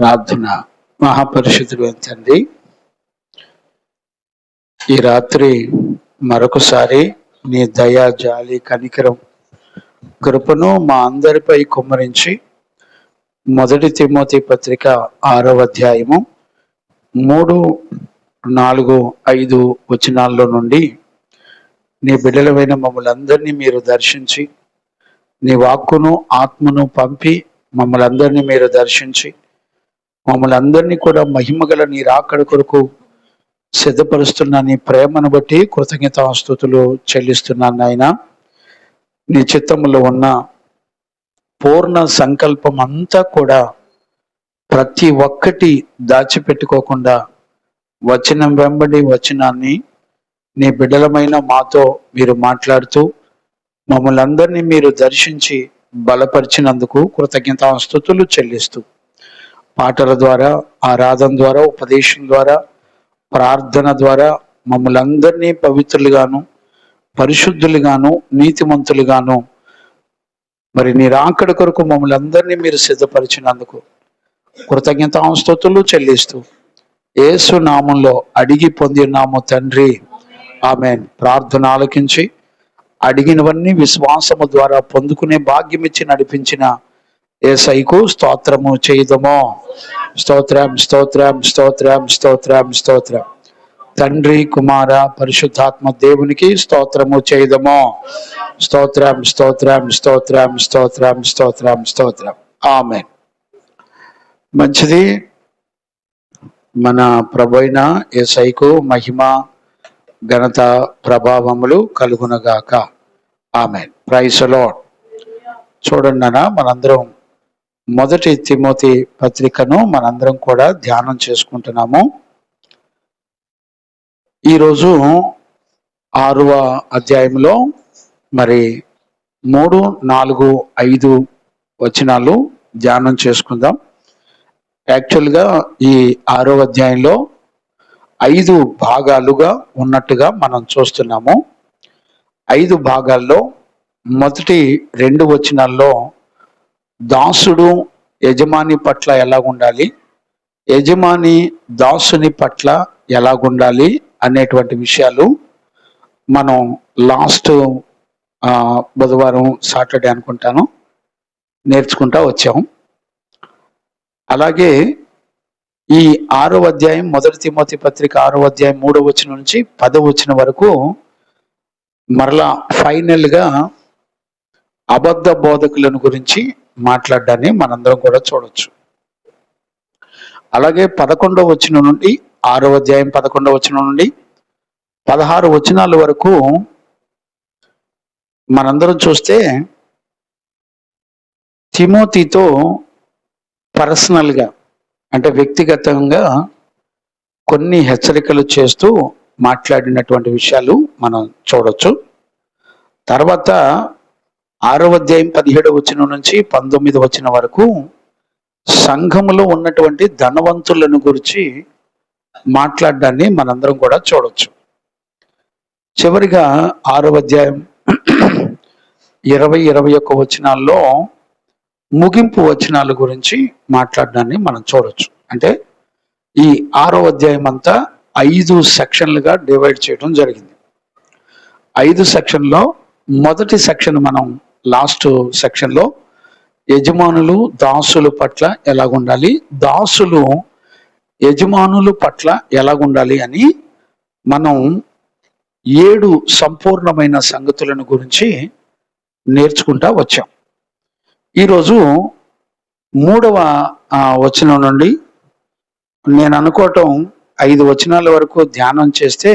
ప్రార్థన. మహాపరిశుద్ధుడు తండ్రి, ఈ రాత్రి మరొకసారి నీ దయ, జాలి, కనికరం, కృపను మా అందరిపై కుమ్మరించి మొదటి తిమోతి పత్రిక 6వ అధ్యాయము 3, 4, 5 వచనాల్లో నుండి నీ బిడ్డలమైన మమ్మల్ని అందరినీ మీరు దర్శించి, నీ వాక్కును ఆత్మను పంపి మమ్మల్ని అందరినీ మీరు దర్శించి, మమ్మల్ని అందరినీ కూడా మహిమగల నీ రాకడ కొరకు సిద్ధపరుస్తున్న నీ ప్రేమను బట్టి కృతజ్ఞతాస్తుతులు చెల్లిస్తున్నాను నాయన. నీ చిత్తములో ఉన్న పూర్ణ సంకల్పం అంతా కూడా ప్రతి ఒక్కటి దాచిపెట్టుకోకుండా వచనం వెంబడి వచనాన్ని నీ బిడ్డలమైన మాతో మీరు మాట్లాడుతూ మమ్మల్ని అందరినీ మీరు దర్శించి బలపరిచినందుకు కృతజ్ఞతాస్తుతులు చెల్లిస్తూ, పాటల ద్వారా, ఆరాధన ద్వారా, ఉపదేశం ద్వారా, ప్రార్థన ద్వారా మమ్మల్ని అందరినీ పవిత్రులుగాను, పరిశుద్ధులుగాను, నీతిమంతులుగాను మరి నీ రాకడ కొరకు మమ్మల్ని అందరినీ మీరు సిద్ధపరిచినందుకు కృతజ్ఞతాస్తుతులు చెల్లిస్తూ యేసు నామంలో అడిగి పొందినాము తండ్రి, ఆమేన్. ప్రార్థన ఆలకించి అడిగినవన్నీ విశ్వాసము ద్వారా పొందుకునే భాగ్యం ఇచ్చి నడిపించిన యేసయ్యకు స్తోత్రము చేయుదము. స్తోత్రం, స్తోత్రం, స్తోత్రం, స్తోత్రం, స్తోత్రం. తండ్రి, కుమార, పరిశుద్ధాత్మ దేవునికి స్తోత్రము చేయుదము. స్తోత్రం, స్తోత్రం, స్తోత్రం, స్తోత్రం, స్తోత్రం, స్తోత్రం. ఆమేన్. మంచిది. మన ప్రభువైన యేసయ్యకు మహిమ, ఘనత, ప్రభావములు కలుగునగాక. ఆమేన్. Praise the Lord. చూడండి అన్న, మనందరం మొదటి తిమోతి పత్రికను మనందరం కూడా ధ్యానం చేసుకుంటున్నాము. ఈరోజు 6వ అధ్యాయంలో మరి 3, 4, 5 వచనాలు ధ్యానం చేసుకుందాం. యాక్చువల్గా ఈ 6వ అధ్యాయంలో 5 భాగాలుగా ఉన్నట్టుగా మనం చూస్తున్నాము. 5 భాగాల్లో మొదటి 2 వచనాల్లో దాసుడు యజమాని పట్ల ఎలాగుండాలి, యజమాని దాసుని పట్ల ఎలాగుండాలి అనేటువంటి విషయాలు మనం లాస్ట్ బుధవారం, సాటర్డే అనుకుంటాను నేర్చుకుంటా వచ్చాము. అలాగే ఈ 6వ అధ్యాయం, మొదటి తిమోతి పత్రిక 6వ అధ్యాయం 3వ వచనం నుంచి 10వ వచనం వరకు మరలా ఫైనల్గా అబద్ధ బోధకులను గురించి మాట్లాడడాన్ని మనందరం కూడా చూడొచ్చు. అలాగే 11వ వచనం నుండి 6వ అధ్యాయం 11వ వచనం నుండి 16 వచనాల వరకు మనందరం చూస్తే తిమోతితో పర్సనల్గా అంటే వ్యక్తిగతంగా కొన్ని హెచ్చరికలు చేస్తూ మాట్లాడినటువంటి విషయాలు మనం చూడొచ్చు. తర్వాత 6వ అధ్యాయం 17వ వచనం నుంచి 19వ వచనం వరకు సంఘములో ఉన్నటువంటి ధనవంతులను గురించి మాట్లాడడాన్ని మనందరం కూడా చూడొచ్చు. చివరిగా 6వ అధ్యాయం 20, 21 వచనాల్లో ముగింపు వచనాల గురించి మాట్లాడడాన్ని మనం చూడొచ్చు. అంటే ఈ 6వ అధ్యాయం అంతా 5 సెక్షన్లుగా డివైడ్ చేయడం జరిగింది. 5 సెక్షన్లో మొదటి సెక్షన్ మనం లాస్ట్ సెక్షన్లో యజమానులు దాసుల పట్ల ఎలాగుండాలి, దాసులు యజమానుల పట్ల ఎలాగుండాలి అని మనం 7 సంపూర్ణమైన సంగతులను గురించి నేర్చుకుంటా వచ్చాం. ఈరోజు 3వ వచనం నుండి నేను అనుకోవటం 5 వచనాల వరకు ధ్యానం చేస్తే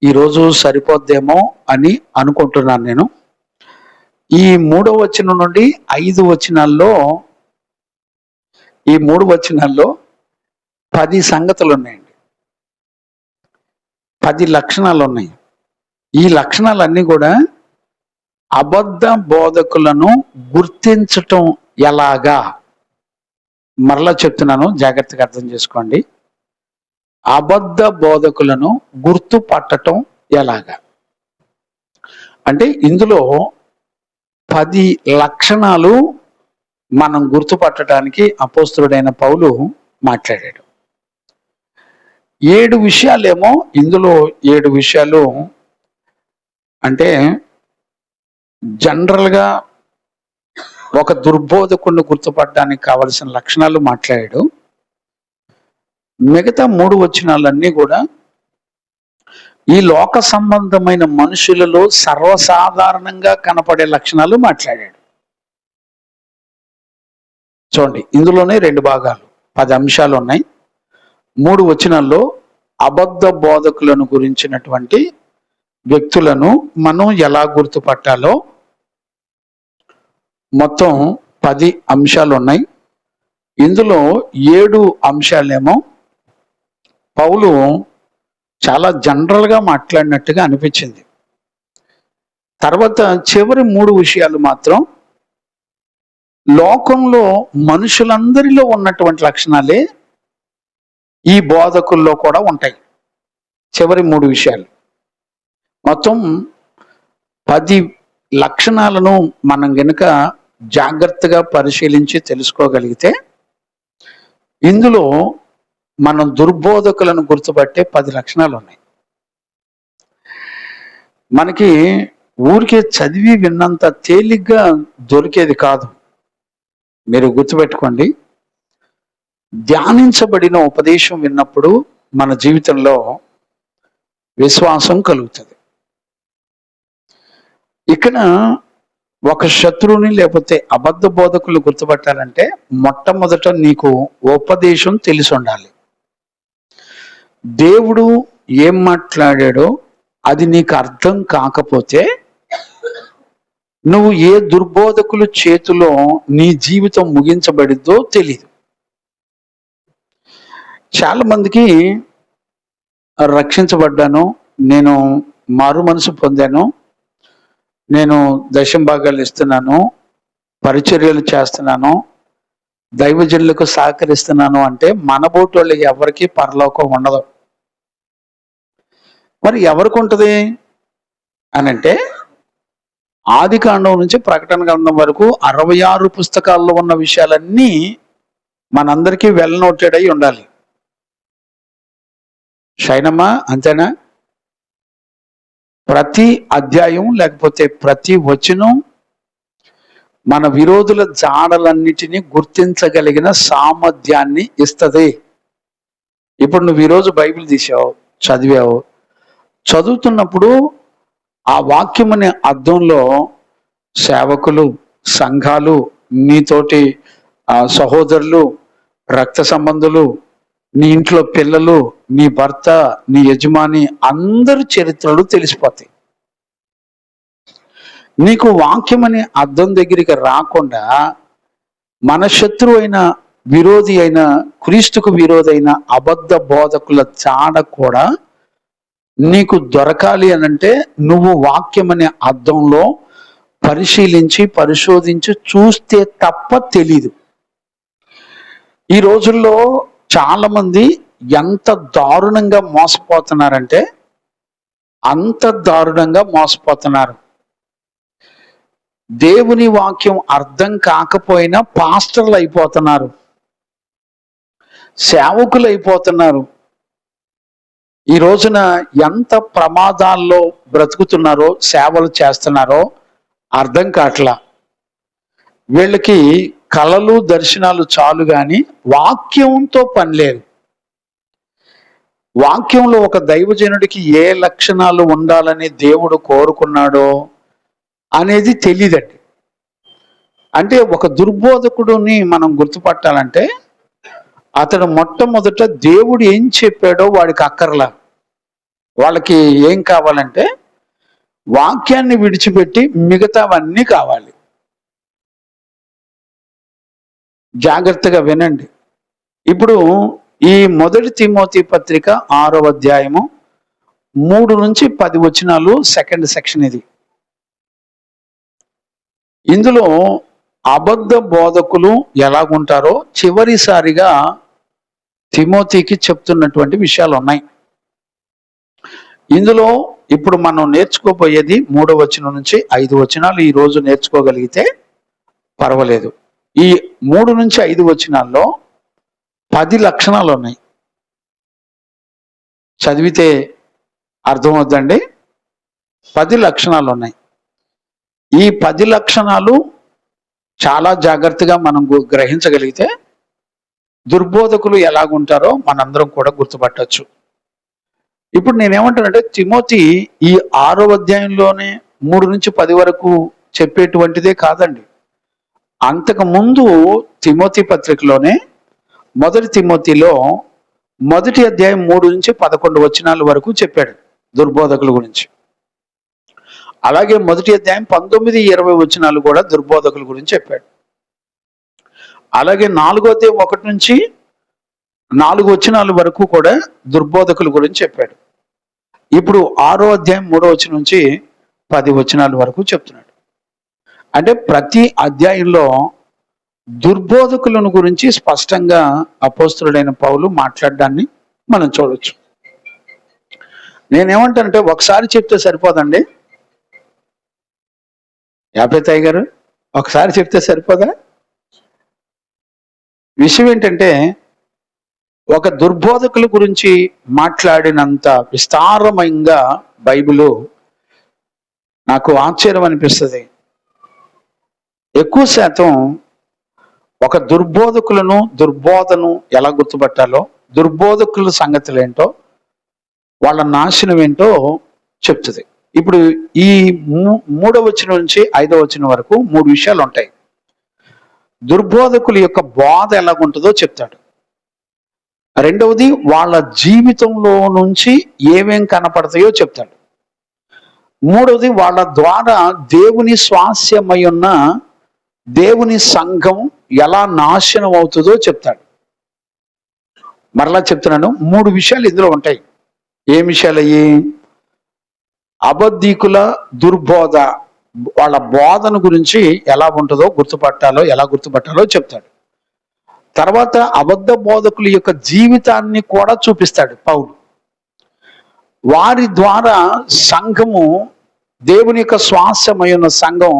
ఈరోజు సరిపోద్దేమో అని అనుకుంటున్నాను నేను. ఈ 3వ వచనం నుండి 5 వచనాల్లో, ఈ 3 వచనాల్లో 10 సంగతులు ఉన్నాయండి, 10 లక్షణాలు ఉన్నాయి. ఈ లక్షణాలన్నీ కూడా అబద్ధ బోధకులను గుర్తించటం ఎలాగా, మరలా చెప్తున్నాను, జాగ్రత్తగా అర్థం చేసుకోండి. అబద్ధ బోధకులను గుర్తుపట్టటం ఎలాగా అంటే ఇందులో 10 లక్షణాలు మనం గుర్తుపట్టడానికి అపోస్తలుడైన పౌలు మాట్లాడాడు. 7 విషయాలేమో, ఇందులో 7 విషయాలు అంటే జనరల్గా ఒక దుర్బోధకుడిని గుర్తుపట్టడానికి కావలసిన లక్షణాలు మాట్లాడాడు. మిగతా 3 వచనాలన్నీ కూడా ఈ లోక సంబంధమైన మనుషులలో సర్వసాధారణంగా కనపడే లక్షణాలు మాట్లాడాడు. చూడండి, ఇందులోనే 2 భాగాలు, 10 అంశాలు ఉన్నాయి. 3 వచనాల్లో అబద్ధ బోధకులను గురించినటువంటి వ్యక్తులను మనం ఎలా గుర్తుపట్టాలో మొత్తం 10 అంశాలు ఉన్నాయి. ఇందులో 7 అంశాలేమో పౌలు చాలా జనరల్గా మాట్లాడినట్టుగా అనిపించింది. తర్వాత చివరి 3 విషయాలు మాత్రం లోకంలో మనుషులందరిలో ఉన్నటువంటి లక్షణాలే ఈ బోధకుల్లో కూడా ఉంటాయి. చివరి 3 విషయాలు మొత్తం 10 లక్షణాలను మనం గనుక జాగ్రత్తగా పరిశీలించి తెలుసుకోగలిగితే ఇందులో మనం దుర్బోధకులను గుర్తుపట్టే 10 లక్షణాలు ఉన్నాయి. మనకి ఊరికే చదివి విన్నంత తేలిగ్గా దొరికేది కాదు. మీరు గుర్తుపెట్టుకోండి, ధ్యానించబడిన ఉపదేశం విన్నప్పుడు మన జీవితంలో విశ్వాసం కలుగుతుంది. ఇక్కడ ఒక శత్రువుని లేకపోతే అబద్ధ బోధకులు గుర్తుపట్టాలంటే మొట్టమొదట నీకు ఉపదేశం తెలిసి ఉండాలి. దేవుడు ఏం మాట్లాడాడో అది నీకు అర్థం కాకపోతే నువ్వు ఏ దుర్బోధకుల చేతిలో నీ జీవితం ముగించబడిద్దో తెలియదు. చాలా మందికి రక్షించబడ్డాను, నేను మారు మనసు పొందాను, నేను దశంభాగాలు ఇస్తున్నాను, పరిచర్యలు చేస్తున్నాను, దైవజనులకు సహకరిస్తున్నాను అంటే మనబోటి వాళ్ళకి ఎవరికి పరలోకం ఉండదు. మరి ఎవరికి ఉంటుంది అని అంటే ఆదికాండం నుంచి ప్రకటన గ్రంథం వరకు 66 పుస్తకాల్లో ఉన్న విషయాలన్నీ మనందరికీ వెల్ నోటెడ్ అయి ఉండాలి. షైనమ్మా, అంతేనా? ప్రతి అధ్యాయం లేకపోతే ప్రతి వచనం మన విరోధుల జాడలన్నిటినీ గుర్తించగలిగిన సామర్థ్యాన్ని ఇస్తుంది. ఇప్పుడు నువ్వు ఈరోజు బైబిల్ తీసావు, చదివావు, చదువుతున్నప్పుడు ఆ వాక్యం అనే అర్థంలో సేవకులు, సంఘాలు, నీతోటి సహోదరులు, రక్త సంబంధులు, నీ ఇంట్లో పిల్లలు, నీ భర్త, నీ యజమాని, అందరి చరిత్రలు తెలిసిపోతాయి. నీకు వాక్యం అనే అర్థం దగ్గరికి రాకుండా మన శత్రువు అయిన, విరోధి అయిన, క్రీస్తుకు విరోధి అయిన అబద్ధ బోధకుల జాడ కూడా నీకు దొరకాలి అనంటే నువ్వు వాక్యం అనే అర్థంలో పరిశీలించి పరిశోధించి చూస్తే తప్ప తెలీదు. ఈ రోజుల్లో చాలా మంది ఎంత దారుణంగా మోసపోతున్నారంటే అంత దారుణంగా మోసపోతున్నారు. దేవుని వాక్యం అర్థం కాకపోయినా పాస్టర్లు అయిపోతున్నారు, సేవకులు అయిపోతున్నారు. ఈ రోజున ఎంత ప్రమాదాల్లో బ్రతుకుతున్నారో, సేవలు చేస్తున్నారో అర్థం కావట్లా. వీళ్ళకి కలలు దర్శనాలు చాలు గాని వాక్యంతో పని లేదు. వాక్యంలో ఒక దైవజనుడికి ఏ లక్షణాలు ఉండాలని దేవుడు కోరుకున్నాడో అనేది తెలియదండి. అంటే ఒక దుర్బోధకుడిని మనం గుర్తుపట్టాలంటే అతడు మొట్టమొదట దేవుడు ఏం చెప్పాడో వాడికి అక్కర్లా. వాళ్ళకి ఏం కావాలంటే వాక్యాన్ని విడిచిపెట్టి మిగతావన్నీ కావాలి. జాగ్రత్తగా వినండి. ఇప్పుడు ఈ 1 తిమోతి పత్రిక 6వ అధ్యాయము 3 నుంచి 10 వచనాలు సెకండ్ సెక్షన్ ఇది. ఇందులో అబద్ధ బోధకులు ఎలాగుంటారో చివరిసారిగా తిమోతికి చెప్తున్నటువంటి విషయాలు ఉన్నాయి. ఇందులో ఇప్పుడు మనం నేర్చుకోబోయేది 3వ వచనం నుంచి 5 వచనాలు ఈ రోజు నేర్చుకోగలిగితే పర్వాలేదు. ఈ 3 నుంచి 5 వచనాల్లో 10 లక్షణాలు ఉన్నాయి. చదివితే అర్థమవుతుందండి. 10 లక్షణాలు ఉన్నాయి. ఈ 10 లక్షణాలు చాలా జాగ్రత్తగా మనం గ్రహించగలిగితే దుర్బోధకులు ఎలాగుంటారో మనందరం కూడా గుర్తుపట్టచ్చు. ఇప్పుడు నేనేమంటానంటే, తిమోతి ఈ 6వ అధ్యాయంలోనే 3 నుంచి 10 వరకు చెప్పేటువంటిదే కాదండి. అంతకు ముందు తిమోతి పత్రికలోనే మొదటి తిమోతిలో 1వ అధ్యాయం 3 నుంచి 11 వచనాల వరకు చెప్పాడు దుర్బోధకుల గురించి. అలాగే 1వ అధ్యాయం 19, 20 వచనాలు కూడా దుర్బోధకుల గురించి చెప్పాడు. అలాగే 4వ అధ్యాయం 1 నుంచి 4 వచనాల వరకు కూడా దుర్బోధకుల గురించి చెప్పాడు. ఇప్పుడు 6వ అధ్యాయం 3వ వచనం నుంచి 10 వచనాల వరకు చెప్తున్నాడు. అంటే ప్రతి అధ్యాయంలో దుర్బోధకులను గురించి స్పష్టంగా అపోస్తలుడైన పౌలు మాట్లాడడాన్ని మనం చూడొచ్చు. నేనేమంటానంటే, ఒకసారి చెప్తే సరిపోదండి. యాపేతాయి గారు, ఒకసారి చెప్తే సరిపోదా? విషయం ఏంటంటే, ఒక దుర్బోధకుల గురించి మాట్లాడినంత విస్తారమంగా బైబిలు నాకు ఆశ్చర్యం అనిపిస్తుంది. ఎక్కువ శాతం ఒక దుర్బోధను ఎలా గుర్తుపట్టాలో, దుర్బోధకుల సంగతులు ఏంటో, వాళ్ళ నాశనం ఏంటో చెప్తుంది. ఇప్పుడు ఈ 3వ వచనం నుంచి 5వ వచనం వరకు 3 విషయాలు ఉంటాయి. దుర్బోధకుల యొక్క బోధ ఎలాగుంటుందో చెప్తాడు. రెండవది, వాళ్ళ జీవితంలో నుంచి ఏమేం కనపడతాయో చెప్తాడు. మూడవది, వాళ్ళ ద్వారా దేవుని స్వాస్యమై ఉన్న దేవుని సంఘం ఎలా నాశనం అవుతుందో చెప్తాడు. మరలా చెప్తున్నాను, 3 విషయాలు ఇందులో ఉంటాయి. ఏ విషయాలు అయ్యి? అబద్ధీకుల దుర్బోధ, వాళ్ళ బోధన గురించి ఎలా ఉంటుందో ఎలా గుర్తుపట్టాలో చెప్తాడు. తర్వాత అబద్ధ బోధకుల యొక్క జీవితాన్ని కూడా చూపిస్తాడు పౌలు. వారి ద్వారా సంఘము, దేవుని యొక్క శ్వాసమై ఉన్న సంఘం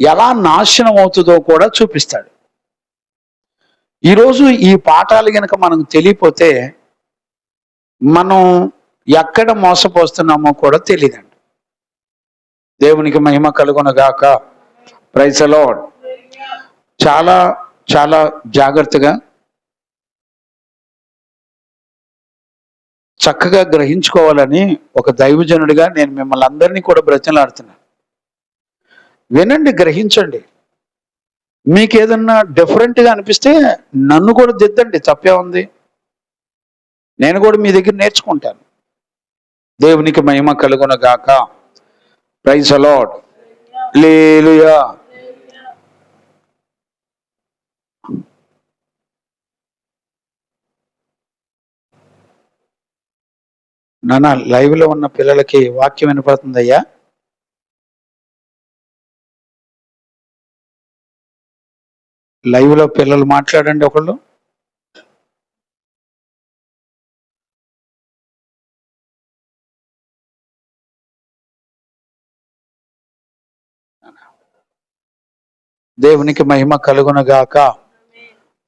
ఎలా నాశనం అవుతుందో కూడా చూపిస్తాడు. ఈరోజు ఈ పాఠాలు గనక మనకు తెలియపోతే మనం ఎక్కడ మోసపోస్తున్నామో కూడా తెలియదండి. దేవునికి మహిమ కలుగునగాక. Praise the Lord. చాలా చాలా జాగ్రత్తగా చక్కగా గ్రహించుకోవాలని ఒక దైవజనుడిగా నేను మిమ్మల్ని అందరినీ కూడా బ్రతిమలాడుతున్నాను. వినండి, గ్రహించండి. మీకు ఏదన్నా డిఫరెంట్గా అనిపిస్తే నన్ను కూడా దిద్దండి, తప్పే ఉంది. నేను కూడా మీ దగ్గర నేర్చుకుంటాను. దేవునికి మహిమ కలుగునగాక. Praise the Lord. హల్లెలూయా. నాన్న, లైవ్ లో ఉన్న పిల్లలకి వాక్యం వినపడుతుందయ్యా? లైవ్ లో పిల్లలు మాట్లాడండి ఒకళ్ళు. దేవునికి మహిమ కలుగునగాక.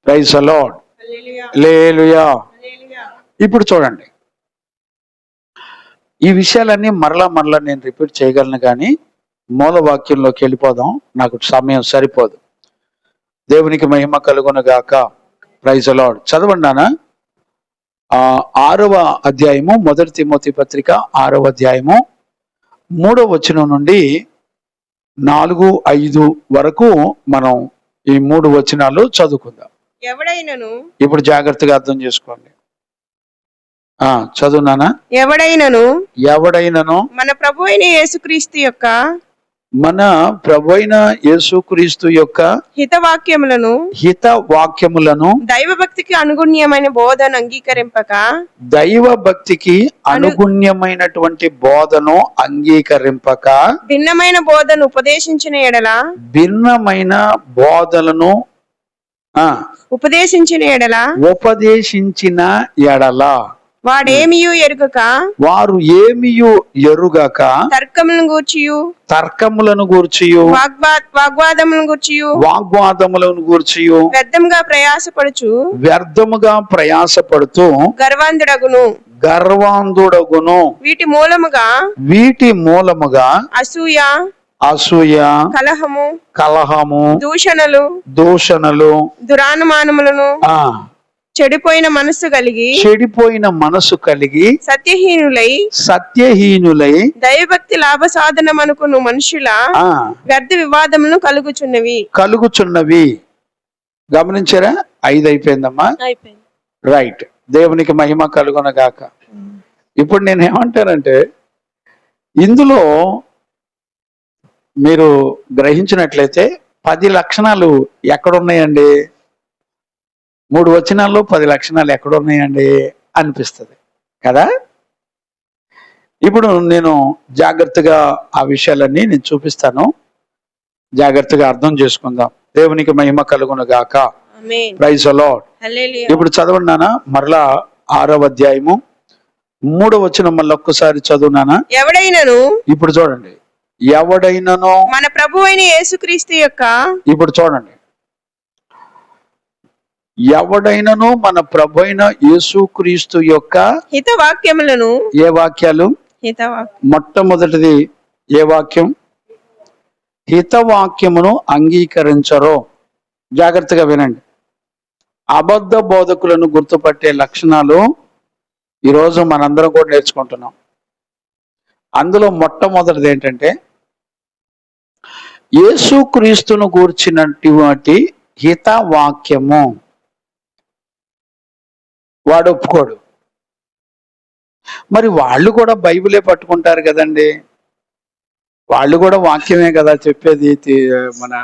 Praise the Lord. హల్లెలూయా. ఇప్పుడు చూడండి, ఈ విషయాలన్నీ మరలా నేను రిపీట్ చేయగలను, కానీ మూల వాక్యంలోకి వెళ్ళిపోదాం, నాకు సమయం సరిపోదు. దేవునికి మహిమ కలుగునగాక. Praise the Lord. చదవండి నాన్న. 6వ అధ్యాయము, మొదటి తిమోతి పత్రిక 6వ అధ్యాయము 3వ వచనం నుండి 4, 5 వరకు మనం ఈ 3 వచనాలు చదువుకుందాం. ఎవడైనను, ఇప్పుడు జాగ్రత్తగా అర్థం చేసుకోండి. చదువునానా. ఎవడైనను మన ప్రభు అయిన యేసుక్రీస్తు యొక్క హితవాక్యములను దైవభక్తికి అనుగుణ్యమైన బోధను అంగీకరింపక, అనుగుణ్యమైనటువంటి బోధను అంగీకరింపక, భిన్నమైన బోధను ఉపదేశించిన ఎడల వాడేమియు ఎరుగక వారు ఏమియు ఎరుగక తర్కములను గూర్చియు తర్కములను గూర్చియు వాగ్వాదములను గూర్చియు వాగ్వాదములను గూర్చియు వ్యర్థంగా ప్రయాసపడుచు వ్యర్థముగా ప్రయాసపడుతూ గర్వాంధుడగును. వీటి మూలముగా అసూయ కలహము దూషణలు దురానుమానములను చెడిపోయిన మనసు కలిగి సత్యహీనులై దైవభక్తి లాభ సాధనమనుకును మనుషుల వ్యర్థ వివాదములను కలుగుచున్నవి. గమనించారా? 5 అయిపోయిందమ్మా. రైట్. దేవునికి మహిమ కలుగునగాక. ఇప్పుడు నేను ఏమంటానంటే, ఇందులో మీరు గ్రహించినట్లయితే 10 లక్షణాలు ఎక్కడున్నాయండి? 3 వచనాల్లో 10 లక్షణాలు ఎక్కడున్నాయండి అనిపిస్తుంది కదా. ఇప్పుడు నేను జాగ్రత్తగా ఆ విషయాలన్నీ నేను చూపిస్తాను, జాగ్రత్తగా అర్థం చేసుకుందాం. దేవునికి మహిమ కలుగునుగాక. Praise the lord. ఇప్పుడు చదవండి నాన్న, మరలా 6వ అధ్యాయము 3వ వచనం మళ్ళీ ఒక్కసారి చదువునానా. ఎవడైనను, ఇప్పుడు చూడండి, ఎవడైనను మన ప్రభువైన యేసుక్రీస్తు యొక్క, ఇప్పుడు చూడండి, ఎవడైనను మన ప్రభువైన యేసుక్రీస్తు యొక్క హితవాక్యములను, ఏ వాక్యాలు? మొట్టమొదటిది ఏ వాక్యం? హితవాక్యమును అంగీకరించరో. జాగ్రత్తగా వినండి. అబద్ధ బోధకులను గుర్తుపట్టే లక్షణాలు ఈరోజు మనందరం కూడా నేర్చుకుంటున్నాం. అందులో మొట్టమొదటిది ఏంటంటే, యేసుక్రీస్తును గూర్చినటువంటి హితవాక్యము వాడు ఒప్పుకోడు. మరి వాళ్ళు కూడా బైబిలే పట్టుకుంటారు కదండి, వాళ్ళు కూడా వాక్యమే కదా చెప్పేది. మన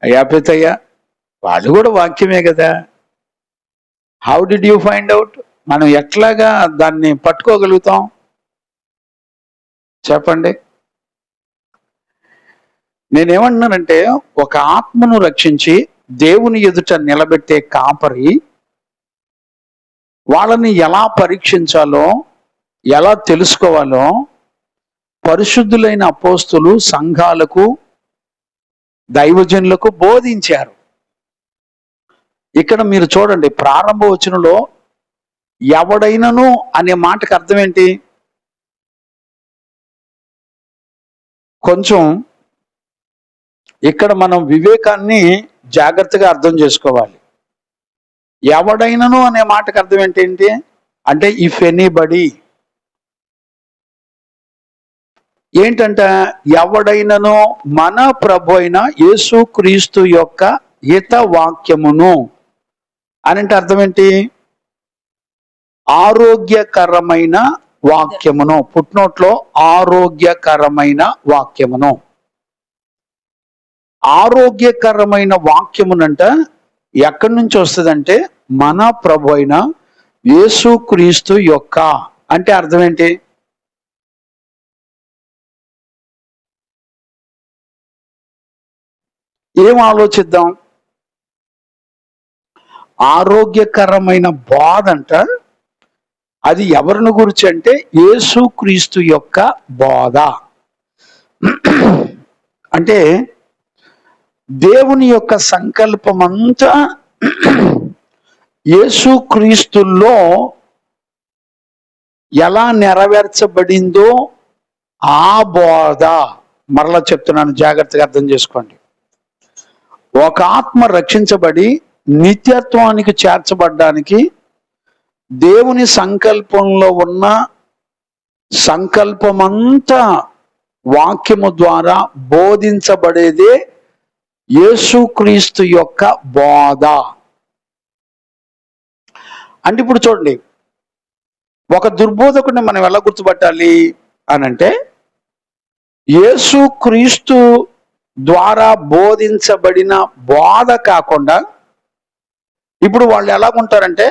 యాపితయ్య వాళ్ళు కూడా వాక్యమే కదా. How did you find out? మనం ఎట్లాగా దాన్ని పట్టుకోగలుగుతాం చెప్పండి. నేనేమంటున్నానంటే, ఒక ఆత్మను రక్షించి దేవుని ఎదుట నిలబెట్టే కాపరి వాళ్ళని ఎలా పరీక్షించాలో, ఎలా తెలుసుకోవాలో పరిశుద్ధులైన అపోస్తులు సంఘాలకు, దైవజనులకు బోధించారు. ఇక్కడ మీరు చూడండి, ప్రారంభ వచనంలో ఎవడైనను అనే మాటకు అర్థం ఏంటి? కొంచెం ఇక్కడ మనం వివేకాన్ని జాగ్రత్తగా అర్థం చేసుకోవాలి. ఎవడైనను అనే మాటకు అర్థం ఏంటి అంటే, ఇఫ్ ఎనీబడి. ఏంటంట? ఎవడైనను మన ప్రభు అయిన యేసుక్రీస్తు యొక్క హిత వాక్యమును అని అంటే అర్థం ఏంటి? ఆరోగ్యకరమైన వాక్యమును. పుట్నోట్లో ఆరోగ్యకరమైన వాక్యమును. ఆరోగ్యకరమైన వాక్యమునంట ఎక్కడి నుంచి వస్తుందంటే, మన ప్రభు అయిన యేసుక్రీస్తు యొక్క అంటే అర్థం ఏంటి? ఏం ఆలోచిద్దాం? ఆరోగ్యకరమైన బోధ అంట, అది ఎవరిని గురించి అంటే యేసుక్రీస్తు యొక్క బోధ. అంటే దేవుని యొక్క సంకల్పమంతా యేసుక్రీస్తులో ఎలా నెరవేర్చబడిందో ఆ బోధ. మరలా చెప్తున్నాను, జాగ్రత్తగా అర్థం చేసుకోండి. ఒక ఆత్మ రక్షించబడి నిత్యత్వానికి చేర్చబడ్డానికి దేవుని సంకల్పంలో ఉన్న సంకల్పమంతా వాక్యము ద్వారా బోధించబడేదే యేసుక్రీస్తు యొక్క బోధ. అంటే ఇప్పుడు చూడండి, ఒక దుర్బోధకుడిని మనం ఎలా గుర్తుపట్టాలి అనంటే, యేసుక్రీస్తు ద్వారా బోధించబడిన బోధ కాకుండా, ఇప్పుడు వాళ్ళు ఎలాగుంటారంటే,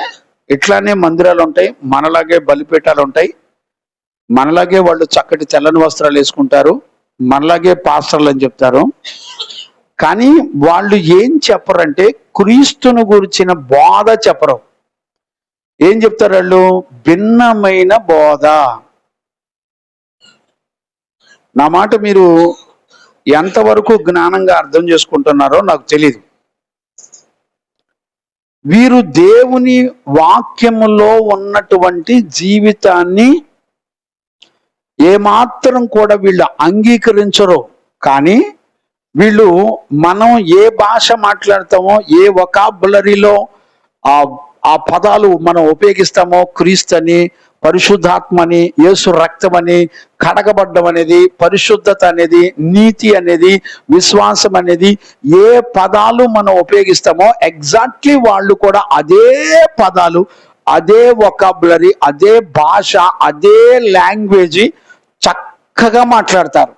ఇట్లానే మందిరాలు ఉంటాయి, మనలాగే బలిపీఠాలు ఉంటాయి, మనలాగే వాళ్ళు చక్కటి తెల్లని వస్త్రాలు వేసుకుంటారు, మనలాగే పాస్టర్లు అని చెప్తారు. కానీ వాళ్ళు ఏం చెప్పరంటే, క్రీస్తును గురించిన బోధ చెప్పరు. ఏం చెప్తారు వాళ్ళు? భిన్నమైన బోధ. నా మాట మీరు ఎంతవరకు జ్ఞానంగా అర్థం చేసుకుంటున్నారో నాకు తెలియదు. వీరు దేవుని వాక్యములో ఉన్నటువంటి జీవితాన్ని ఏమాత్రం కూడా వీళ్ళు అంగీకరించరు. కానీ వీళ్ళు మనం ఏ భాష మాట్లాడతామో, ఏ వొకాబులరీలో ఆ పదాలు మనం ఉపయోగిస్తామో, క్రీస్తని, పరిశుద్ధాత్మని, యేసు రక్తం అని, కడగబడ్డం అనేది, పరిశుద్ధత అనేది, నీతి అనేది, విశ్వాసం అనేది, ఏ పదాలు మనం ఉపయోగిస్తామో ఎగ్జాక్ట్లీ వాళ్ళు కూడా అదే పదాలు, అదే వొకాబులరీ, అదే భాష, అదే లాంగ్వేజ్ చక్కగా మాట్లాడతారు.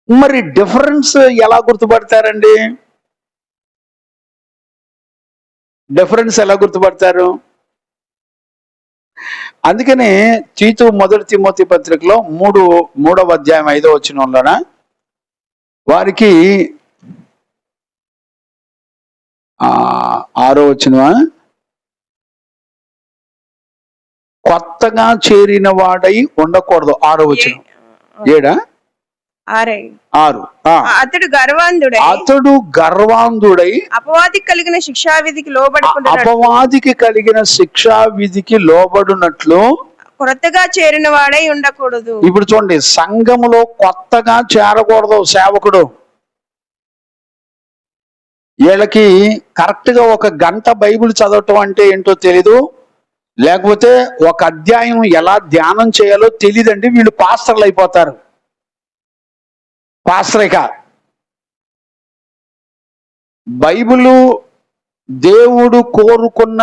మరి డిఫరెన్స్ ఎలా గుర్తుపడతారండి? డిఫరెన్స్ ఎలా గుర్తుపడతారు? అందుకనే మొదటి తిమోతి పత్రికలో 3వ అధ్యాయం 5వ వచనంలోన వారికి 6వ వచనమా, కొత్తగా చేరిన వాడై ఉండకూడదు. 6వ వచనం 7 6 అతడు గర్వాంధుడై అపవాదికి కలిగిన శిక్షా విధికి లోబడినట్లు కొత్తగా చేరిన వాడై ఉండకూడదు. ఇప్పుడు చూడండి, సంఘములో కొత్తగా చేరకూడదు సేవకుడు. వీళ్ళకి కరెక్ట్ గా 1 గంట బైబిల్ చదవటం అంటే ఏంటో తెలీదు, లేకపోతే 1 అధ్యాయం ఎలా ధ్యానం చేయాలో తెలియదండి. వీళ్ళు పాస్టర్లు అయిపోతారు. పాస్టరేక బైబిలు దేవుడు కోరుకున్న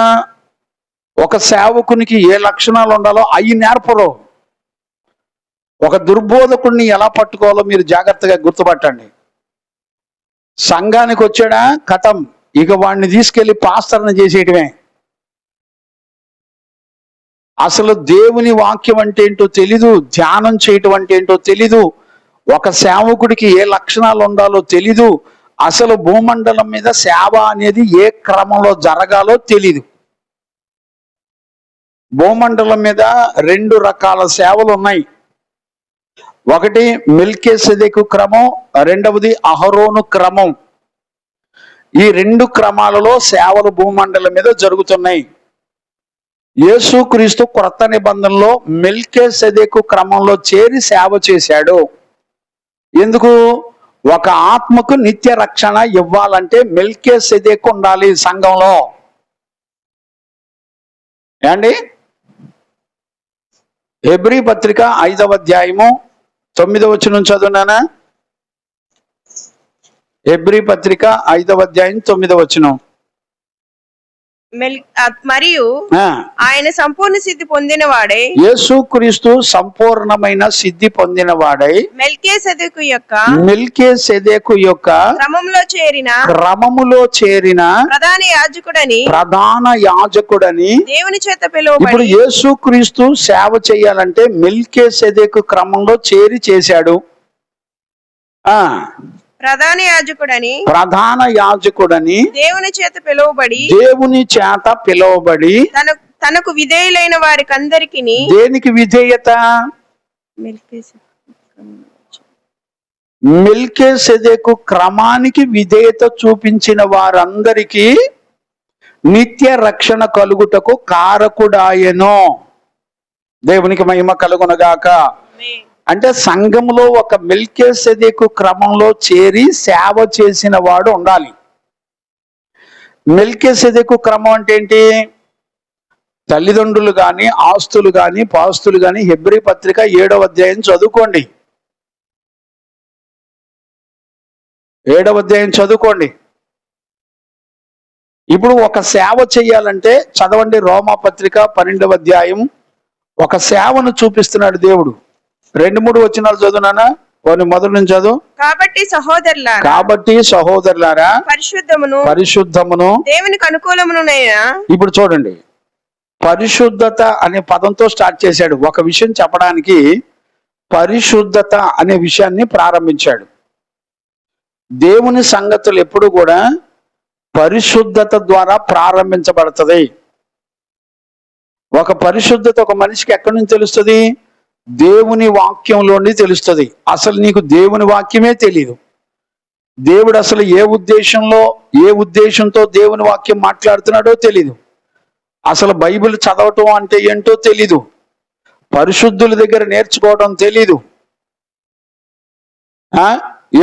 ఒక సేవకునికి ఏ లక్షణాలు ఉండాలో అవి నేర్పరు. ఒక దుర్బోధకుడిని ఎలా పట్టుకోవాలో మీరు జాగ్రత్తగా గుర్తుపట్టండి. సంఘానికి వచ్చాడా కథం, ఇక వాడిని తీసుకెళ్లి పాస్టర్ని చేసేయటమే. అసలు దేవుని వాక్యం అంటే ఏంటో తెలీదు, ధ్యానం చేయటం అంటే ఏంటో తెలీదు, ఒక సేవకుడికి ఏ లక్షణాలు ఉండాలో తెలీదు, అసలు భూమండలం మీద సేవ అనేది ఏ క్రమంలో జరగాలో తెలీదు. భూమండలం మీద 2 రకాల సేవలు ఉన్నాయి. ఒకటి మెల్కీసెదెకు క్రమం, రెండవది అహరోను క్రమం. ఈ 2 క్రమాలలో సేవలు భూమండలం మీద జరుగుతున్నాయి. యేసుక్రీస్తు క్రొత్త నిబంధనలో మెల్కీసెదెకు క్రమంలో చేరి సేవ చేశాడు. ఎందుకు? ఒక ఆత్మకు నిత్య రక్షణ ఇవ్వాలంటే మెల్కీసెదెకు ఉండాలి సంఘంలో. ఏండి? హెబ్రీ పత్రిక 5వ అధ్యాయము 9వ వచనం చదువునానా? హెబ్రీ పత్రిక 5వ అధ్యాయం 9వ వచనం. మరియు ఆయన సంపూర్ణ సిద్ధి పొందిన వాడై, యేసుక్రీస్తు సంపూర్ణమైన సిద్ధి పొందిన వాడై మెల్కీసెదెకు యొక్క క్రమములో చేరిన ప్రధాన యాజకుడని దేవుని చేత పిలువబడి. ఇప్పుడు యేసుక్రీస్తు సేవ చేయాలంటే మెల్కీసెదెకు క్రమంలో చేరి చేశాడు. ప్రధాన యాజకుడని దేవుని చేత పిలువబడి తనకు విధేయులైన వారికి అందరికి. దేనికి విధేయత? మెల్కీసెదెకు క్రమానికి విధేయత చూపించిన వారందరికీ నిత్య రక్షణ కలుగుటకు కారకుడాయెను. దేవునికి మహిమ కలుగునగాక. అంటే సంఘంలో ఒక మెల్కీసెదెకు క్రమంలో చేరి సేవ చేసిన వాడు ఉండాలి. మెల్కీసెదెకు క్రమం అంటే ఏంటి? తల్లిదండ్రులు గాని, ఆస్తులు గాని, పాస్తులు గాని హెబ్రీ పత్రిక 7వ అధ్యాయం చదువుకోండి. 7వ అధ్యాయం చదువుకోండి. ఇప్పుడు ఒక సేవ చేయాలంటే చదవండి. రోమా పత్రిక 12వ అధ్యాయం ఒక సేవను చూపిస్తున్నాడు దేవుడు. 2-3 వచనాలు చదువునానా? కొన్ని మొదటి నుంచి చదువు. కాబట్టి సహోదరులారా పరిశుద్ధమును దేవునికి అనుకూలమునైన. ఇప్పుడు చూడండి, పరిశుద్ధత అనే పదంతో స్టార్ట్ చేశాడు. ఒక విషయం చెప్పడానికి పరిశుద్ధత అనే విషయాన్ని ప్రారంభించాడు. దేవుని సంగతులు ఎప్పుడు కూడా పరిశుద్ధత ద్వారా ప్రారంభించబడుతుంది. ఒక పరిశుద్ధత ఒక మనిషికి ఎక్కడి నుంచి తెలుస్తుంది? దేవుని వాక్యంలోని తెలుస్తుంది. అసలు నీకు దేవుని వాక్యమే తెలియదు. దేవుడు అసలు ఏ ఉద్దేశంతో దేవుని వాక్యం మాట్లాడుతున్నాడో తెలీదు. అసలు బైబిల్ చదవటం అంటే ఏంటో తెలీదు. పరిశుద్ధుల దగ్గర నేర్చుకోవడం తెలీదు.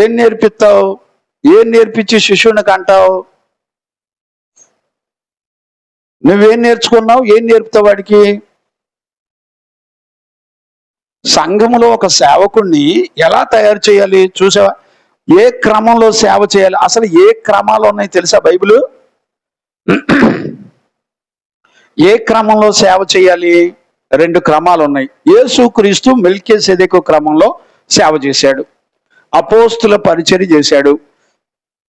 ఏం నేర్పిస్తావు? ఏం నేర్పించి శిష్యునికి అంటావు? నువ్వేం నేర్చుకున్నావు? ఏం నేర్పుతావు వాడికి? సంఘములో ఒక సేవకుడిని ఎలా తయారు చేయాలి చూసావా? ఏ క్రమంలో సేవ చేయాలి? అసలు ఏ క్రమాలు ఉన్నాయి తెలుసా బైబిల్? ఏ క్రమంలో సేవ చేయాలి? 2 క్రమాలు ఉన్నాయి. యేసుక్రీస్తు మెల్కీసెదెకు క్రమంలో సేవ చేశాడు. అపోస్తుల పరిచర్య చేశాడు.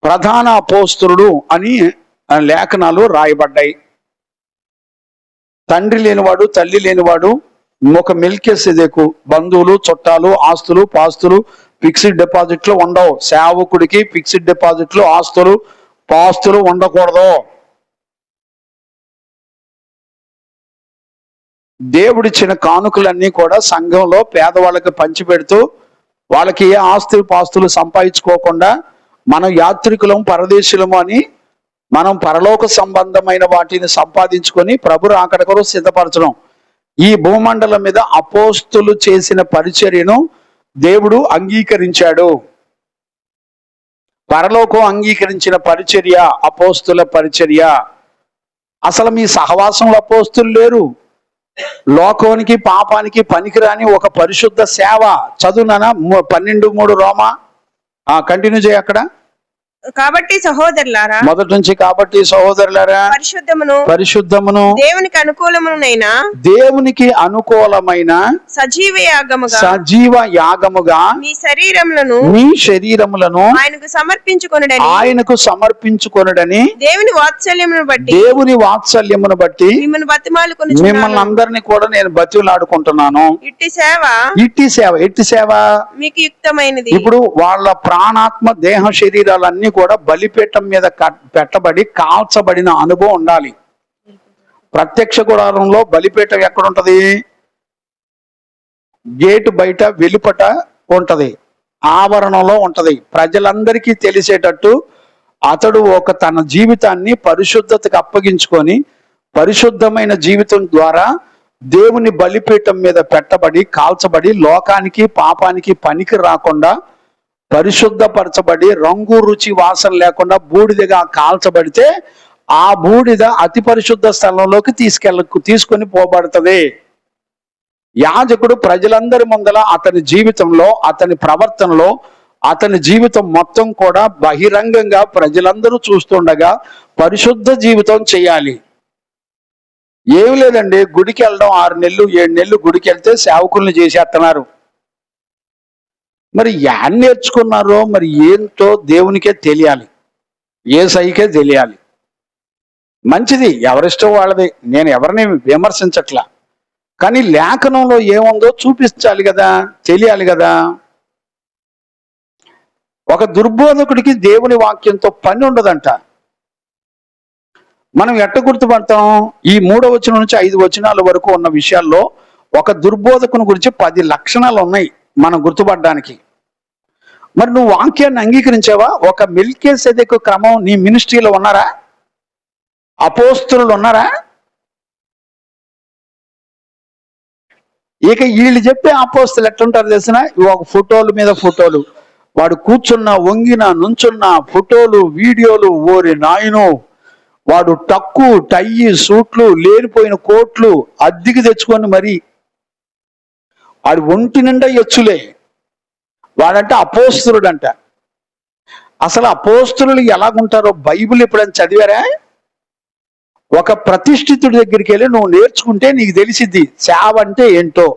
ప్రధాన అపోస్తులుడు అని లేఖనాలు రాయబడ్డాయి. తండ్రి లేనివాడు, తల్లి లేనివాడు ఒక మెల్కీసెదెకు. బంధువులు, చుట్టాలు, ఆస్తులు, పాస్తులు, ఫిక్స్డ్ డిపాజిట్లు ఉండవు. సేవకుడికి ఫిక్స్డ్ డిపాజిట్లు, ఆస్తులు, పాస్తులు ఉండకూడదు. దేవుడిచ్చిన కానుకలన్నీ కూడా సంఘంలో పేదవాళ్ళకి పంచిపెడుతూ, వాళ్ళకి ఏ ఆస్తులు పాస్తులు సంపాదించుకోకుండా మనం యాత్రికులం, పరదేశులము అని మనం పరలోక సంబంధమైన వాటిని సంపాదించుకొని ప్రభు రాకడ కొరకు సిద్ధపరచడం. ఈ భూమండలం మీద అపోస్తులు చేసిన పరిచర్యను దేవుడు అంగీకరించాడు. పరలోకం అంగీకరించిన పరిచర్య అపోస్తుల పరిచర్య. అసలు మీ సహవాసంలో అపోస్తులు లేరు. లోకానికి పాపానికి పనికిరాని ఒక పరిశుద్ధ సేవ. చదువునానా 12:3 రోమా. కంటిన్యూ చేయ అక్కడ. కాబట్టి సహోదరులారా, మొదటి నుంచి కాబట్టి సహోదరులారా, పరిశుద్ధమును దేవునికి అనుకూలమైన సజీవ యాగముగా మీ శరీరములను ఆయనకు సమర్పించుకొనుడని దేవుని వాత్సల్యమును బట్టి మిమ్మల్ని అందరినీ కూడా నేను బతిలాడుకుంటున్నాను. ఇట్టి సేవ మీకు యుక్తమైనది. ఇప్పుడు వాళ్ళ ప్రాణాత్మ దేహ శరీరాలన్నీ కూడా బలిపీఠం మీద పెట్టబడి కాల్చబడిన అనుభవం ఉండాలి. ప్రత్యక్ష గుడారంలో బలిపీఠం ఎక్కడ ఉంటది? గేటు బయట వెలుపట ఉంటది, ఆవరణలో ఉంటది. ప్రజలందరికీ తెలిసేటట్టు అతడు తన జీవితాన్ని పరిశుద్ధతకు అప్పగించుకొని పరిశుద్ధమైన జీవితం ద్వారా దేవుని బలిపీఠం మీద పెట్టబడి కాల్చబడి లోకానికి పాపానికి పనికి రాకుండా పరిశుద్ధపరచబడి రంగు రుచి వాసన లేకుండా బూడిదగా కాల్చబడితే ఆ బూడిద అతి పరిశుద్ధ స్థలంలోకి తీసుకొని పోబడుతుంది. యాజకుడు ప్రజలందరి ముందల అతని జీవితంలో, అతని ప్రవర్తనలో, అతని జీవితం మొత్తం కూడా బహిరంగంగా ప్రజలందరూ చూస్తుండగా పరిశుద్ధ జీవితం చేయాలి. ఏమి లేదండి, గుడికి వెళ్ళడం 6 నెలలు 7 నెలలు గుడికి వెళ్తే సేవకుల్ని చేసేస్తున్నారు. మరి ఏం నేర్చుకున్నారో మరి ఏంటో దేవునికే తెలియాలి, యేసయ్యకే తెలియాలి. మంచిది, ఎవరిష్టం వాళ్ళది, నేను ఎవరిని విమర్శించట్లా. కానీ లేఖనంలో ఏముందో చూపించాలి కదా, తెలియాలి కదా. ఒక దుర్బోధకుడికి దేవుని వాక్యంతో పని ఉండదంట. మనం ఎట్ట గుర్తుపడతాం? ఈ 3వ వచనం నుంచి 5 వచనాల వరకు ఉన్న విషయాల్లో ఒక దుర్బోధకుని గురించి 10 లక్షణాలు ఉన్నాయి మనం గుర్తుపడడానికి. మరి నువ్వు వాక్యాన్ని అంగీకరించావా? ఒక మెల్కీసెదెకు క్రమం నీ మినిస్ట్రీలో ఉన్నారా? అపోస్తులు ఉన్నారా? ఇక వీళ్ళు చెప్పే అపోస్తులు ఎట్లుంటారు తెలిసిన? ఒక ఫోటోల మీద ఫోటోలు, వాడు కూర్చున్నా వంగినా నుంచున్నా ఫోటోలు వీడియోలు. ఓరి నాయనో, వాడు టక్కు టయ్యి సూట్లు లేనిపోయిన కోట్లు అద్దెకి తెచ్చుకొని మరి వాడు ఒంటి నిండా ఎచ్చులే. వాడంటే అపోస్తులుడంట. అసలు అపోస్తులు ఎలాగుంటారో బైబిల్ ఎప్పుడైనా చదివారా? ఒక ప్రతిష్ఠితుడి దగ్గరికి వెళ్ళి నువ్వు నేర్చుకుంటే నీకు తెలిసిద్ది సేవ అంటే ఏంటో.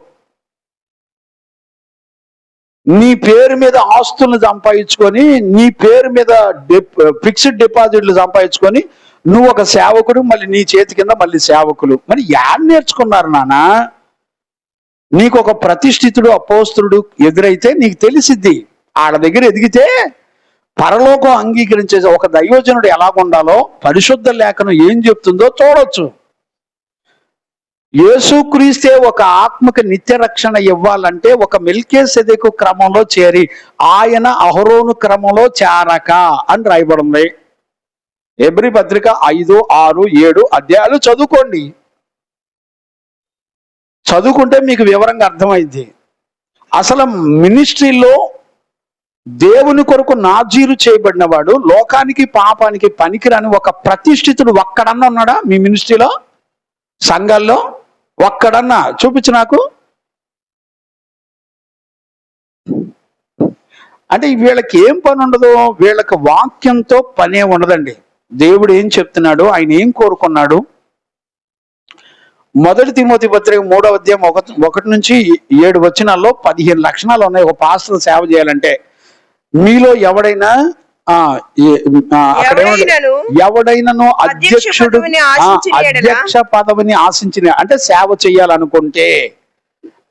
నీ పేరు మీద ఆస్తులను సంపాదించుకొని, నీ పేరు మీద ఫిక్స్డ్ డిపాజిట్లు సంపాదించుకొని నువ్వు ఒక సేవకుడు, మళ్ళీ నీ చేతి కింద మళ్ళీ సేవకులు. మరి యాడ్ నేర్చుకున్నారు నాన్న? నీకు ఒక ప్రతిష్ఠితుడు అపోస్తులుడు ఎదురైతే నీకు తెలిసిద్ది. ఆడ దగ్గర ఎదిగితే పరలోకం అంగీకరించే ఒక దైవజనుడు ఎలాగుండాలో పరిశుద్ధ లేఖనం ఏం చెప్తుందో చూడొచ్చు. యేసుక్రీస్తే ఒక ఆత్మకి నిత్య రక్షణ ఇవ్వాలంటే ఒక మెల్కీసెదెకు క్రమంలో చేరి ఆయన అహరోను క్రమంలో చేరక అని రాయబడింది. హెబ్రీ పత్రిక 5, 6, 7 అధ్యాయాలు చదువుకోండి. చదువుకుంటే మీకు వివరంగా అర్థమైంది. అసలు మినిస్ట్రీలో దేవుని కొరకు నాజీరు చేయబడిన వాడు, లోకానికి పాపానికి పనికిరాని ఒక ప్రతిష్ఠితుడు ఒక్కడన్నా ఉన్నాడా మీ మినిస్ట్రీలో? సంఘాల్లో ఒక్కడన్నా చూపించు నాకు. అంటే వీళ్ళకి ఏం పని ఉండదు, వీళ్ళకి వాక్యంతో పనే ఉండదండి. దేవుడు ఏం చెప్తున్నాడు, ఆయన ఏం కోరుకున్నాడు. 1 తిమోతి పత్రిక 3వ అధ్యాయం 1 నుంచి 7 వచనాల్లో 15 లక్షణాలు ఉన్నాయి ఒక పాస్టర్ సేవ చేయాలంటే. మీలో ఎవడైనా ఎవడైనాను అధ్యక్ష పదవిని ఆశించిన అంటే సేవ చేయాలనుకుంటే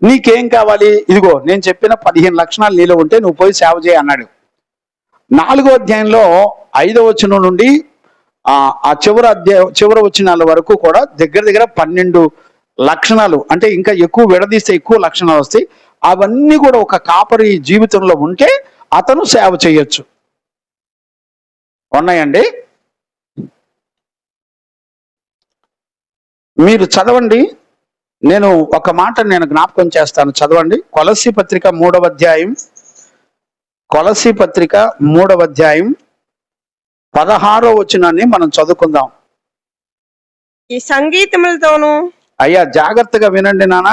నీకేం కావాలి? ఇదిగో నేను చెప్పిన 15 లక్షణాలు నీలో ఉంటే నువ్వు పోయి సేవ చేయ అన్నాడు. 4వ అధ్యాయంలో 5వ వచనం నుండి ఆ చివరి వచనాల వరకు కూడా దగ్గర 12 లక్షణాలు, అంటే ఇంకా ఎక్కువ విడదీస్తే ఎక్కువ లక్షణాలు వస్తాయి. అవన్నీ కూడా ఒక కాపరి జీవితంలో ఉంటే అతను సేవ చేయొచ్చు. ఉన్నాయండి, మీరు చదవండి. నేను ఒక మాట జ్ఞాపకం చేస్తాను, చదవండి. కొలస్సీ పత్రిక 3వ అధ్యాయం 16వ వచనాన్ని మనం చదువుకుందాం. ఈ సంగీతములతోను, అయ్యా జాగ్రత్తగా వినండి నాన్న.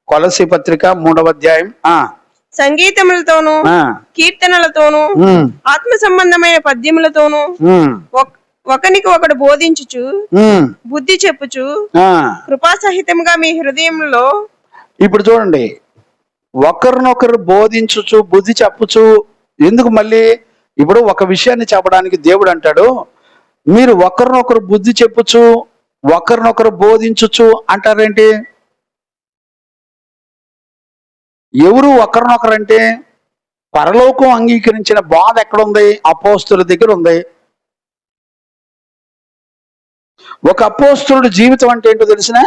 కొలస్సీ పత్రిక 3వ అధ్యాయం సంగీతములతోను, కీర్తనలతోను, ఆత్మ సంబంధమైన పద్యములతోను ఒకనికి ఒకడు బోధించుచు, బుద్ధి చెప్పుచు, కృపాసహితంగా మీ హృదయంలో. ఇప్పుడు చూడండి, ఒకరినొకరు బోధించుచు బుద్ధి చెప్పుచు. ఎందుకు మళ్ళీ? ఇప్పుడు ఒక విషయాన్ని చెప్పడానికి దేవుడు అంటాడు, మీరు ఒకరినొకరు బుద్ధి చెప్పుచు ఒకరినొకరు బోధించుచు అంటారేంటి? ఎవరు ఒకరినొకరంటే? పరలోకం అంగీకరించిన బాధ ఎక్కడుంది? అపోస్తుల దగ్గర ఉంది. ఒక అపోస్తులుడి జీవితం అంటే ఏంటో తెలిసినా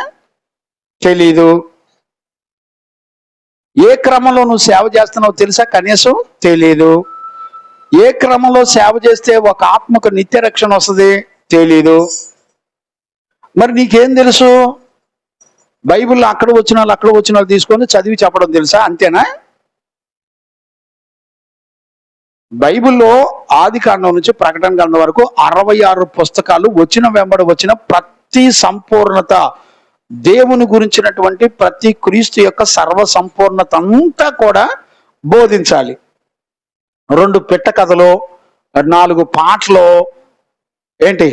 తెలీదు. ఏ క్రమంలో నువ్వు సేవ చేస్తున్నావో తెలుసా? కనీసం తెలీదు. ఏ క్రమంలో సేవ చేస్తే ఒక ఆత్మకు నిత్య రక్షణ వస్తుంది? తెలీదు. మరి నీకేం తెలుసు? బైబిల్లో అక్కడ వచ్చిన వాళ్ళు తీసుకొని చదివి చెప్పడం తెలుసా? అంతేనా? బైబిల్లో ఆది కాండం నుంచి ప్రకటన గ్రంథం వరకు 66 పుస్తకాలు వచ్చిన వెంబడి వచ్చిన ప్రతి సంపూర్ణత, దేవుని గురించినటువంటి ప్రతి క్రీస్తు యొక్క సర్వ సంపూర్ణత అంతా కూడా బోధించాలి. 2 పిట్ట కథలు, 4 పాటలు, ఏంటి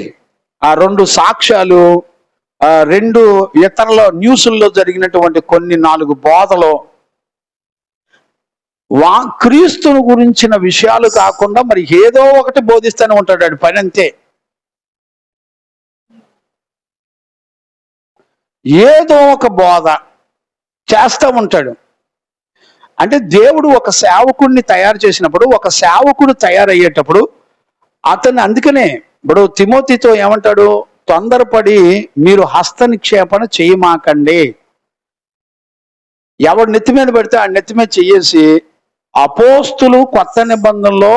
2 సాక్ష్యాలు, 2 ఇతరుల న్యూస్ల్లో జరిగినటువంటి కొన్ని 4 బోధలు, క్రీస్తుని గురించిన విషయాలు కాకుండా మరి ఏదో ఒకటి బోధిస్తూనే ఉంటాడు. ఆడి పని అంతే. ఏదో ఒక బోధ చేస్తూ ఉంటాడు. అంటే దేవుడు ఒక సేవకుడిని తయారు చేసినప్పుడు, ఒక సేవకుడు తయారయ్యేటప్పుడు అతన్ని, అందుకనే ఇప్పుడు తిమోతితో ఏమంటాడు? తొందరపడి మీరు హస్త నిక్షేపణ చేయమాకండి. ఎవడు నెత్తి మీద పెడితే ఆ నెత్తి మీద చెయ్యేసి, అపోస్తులు కొత్త నిబంధనలో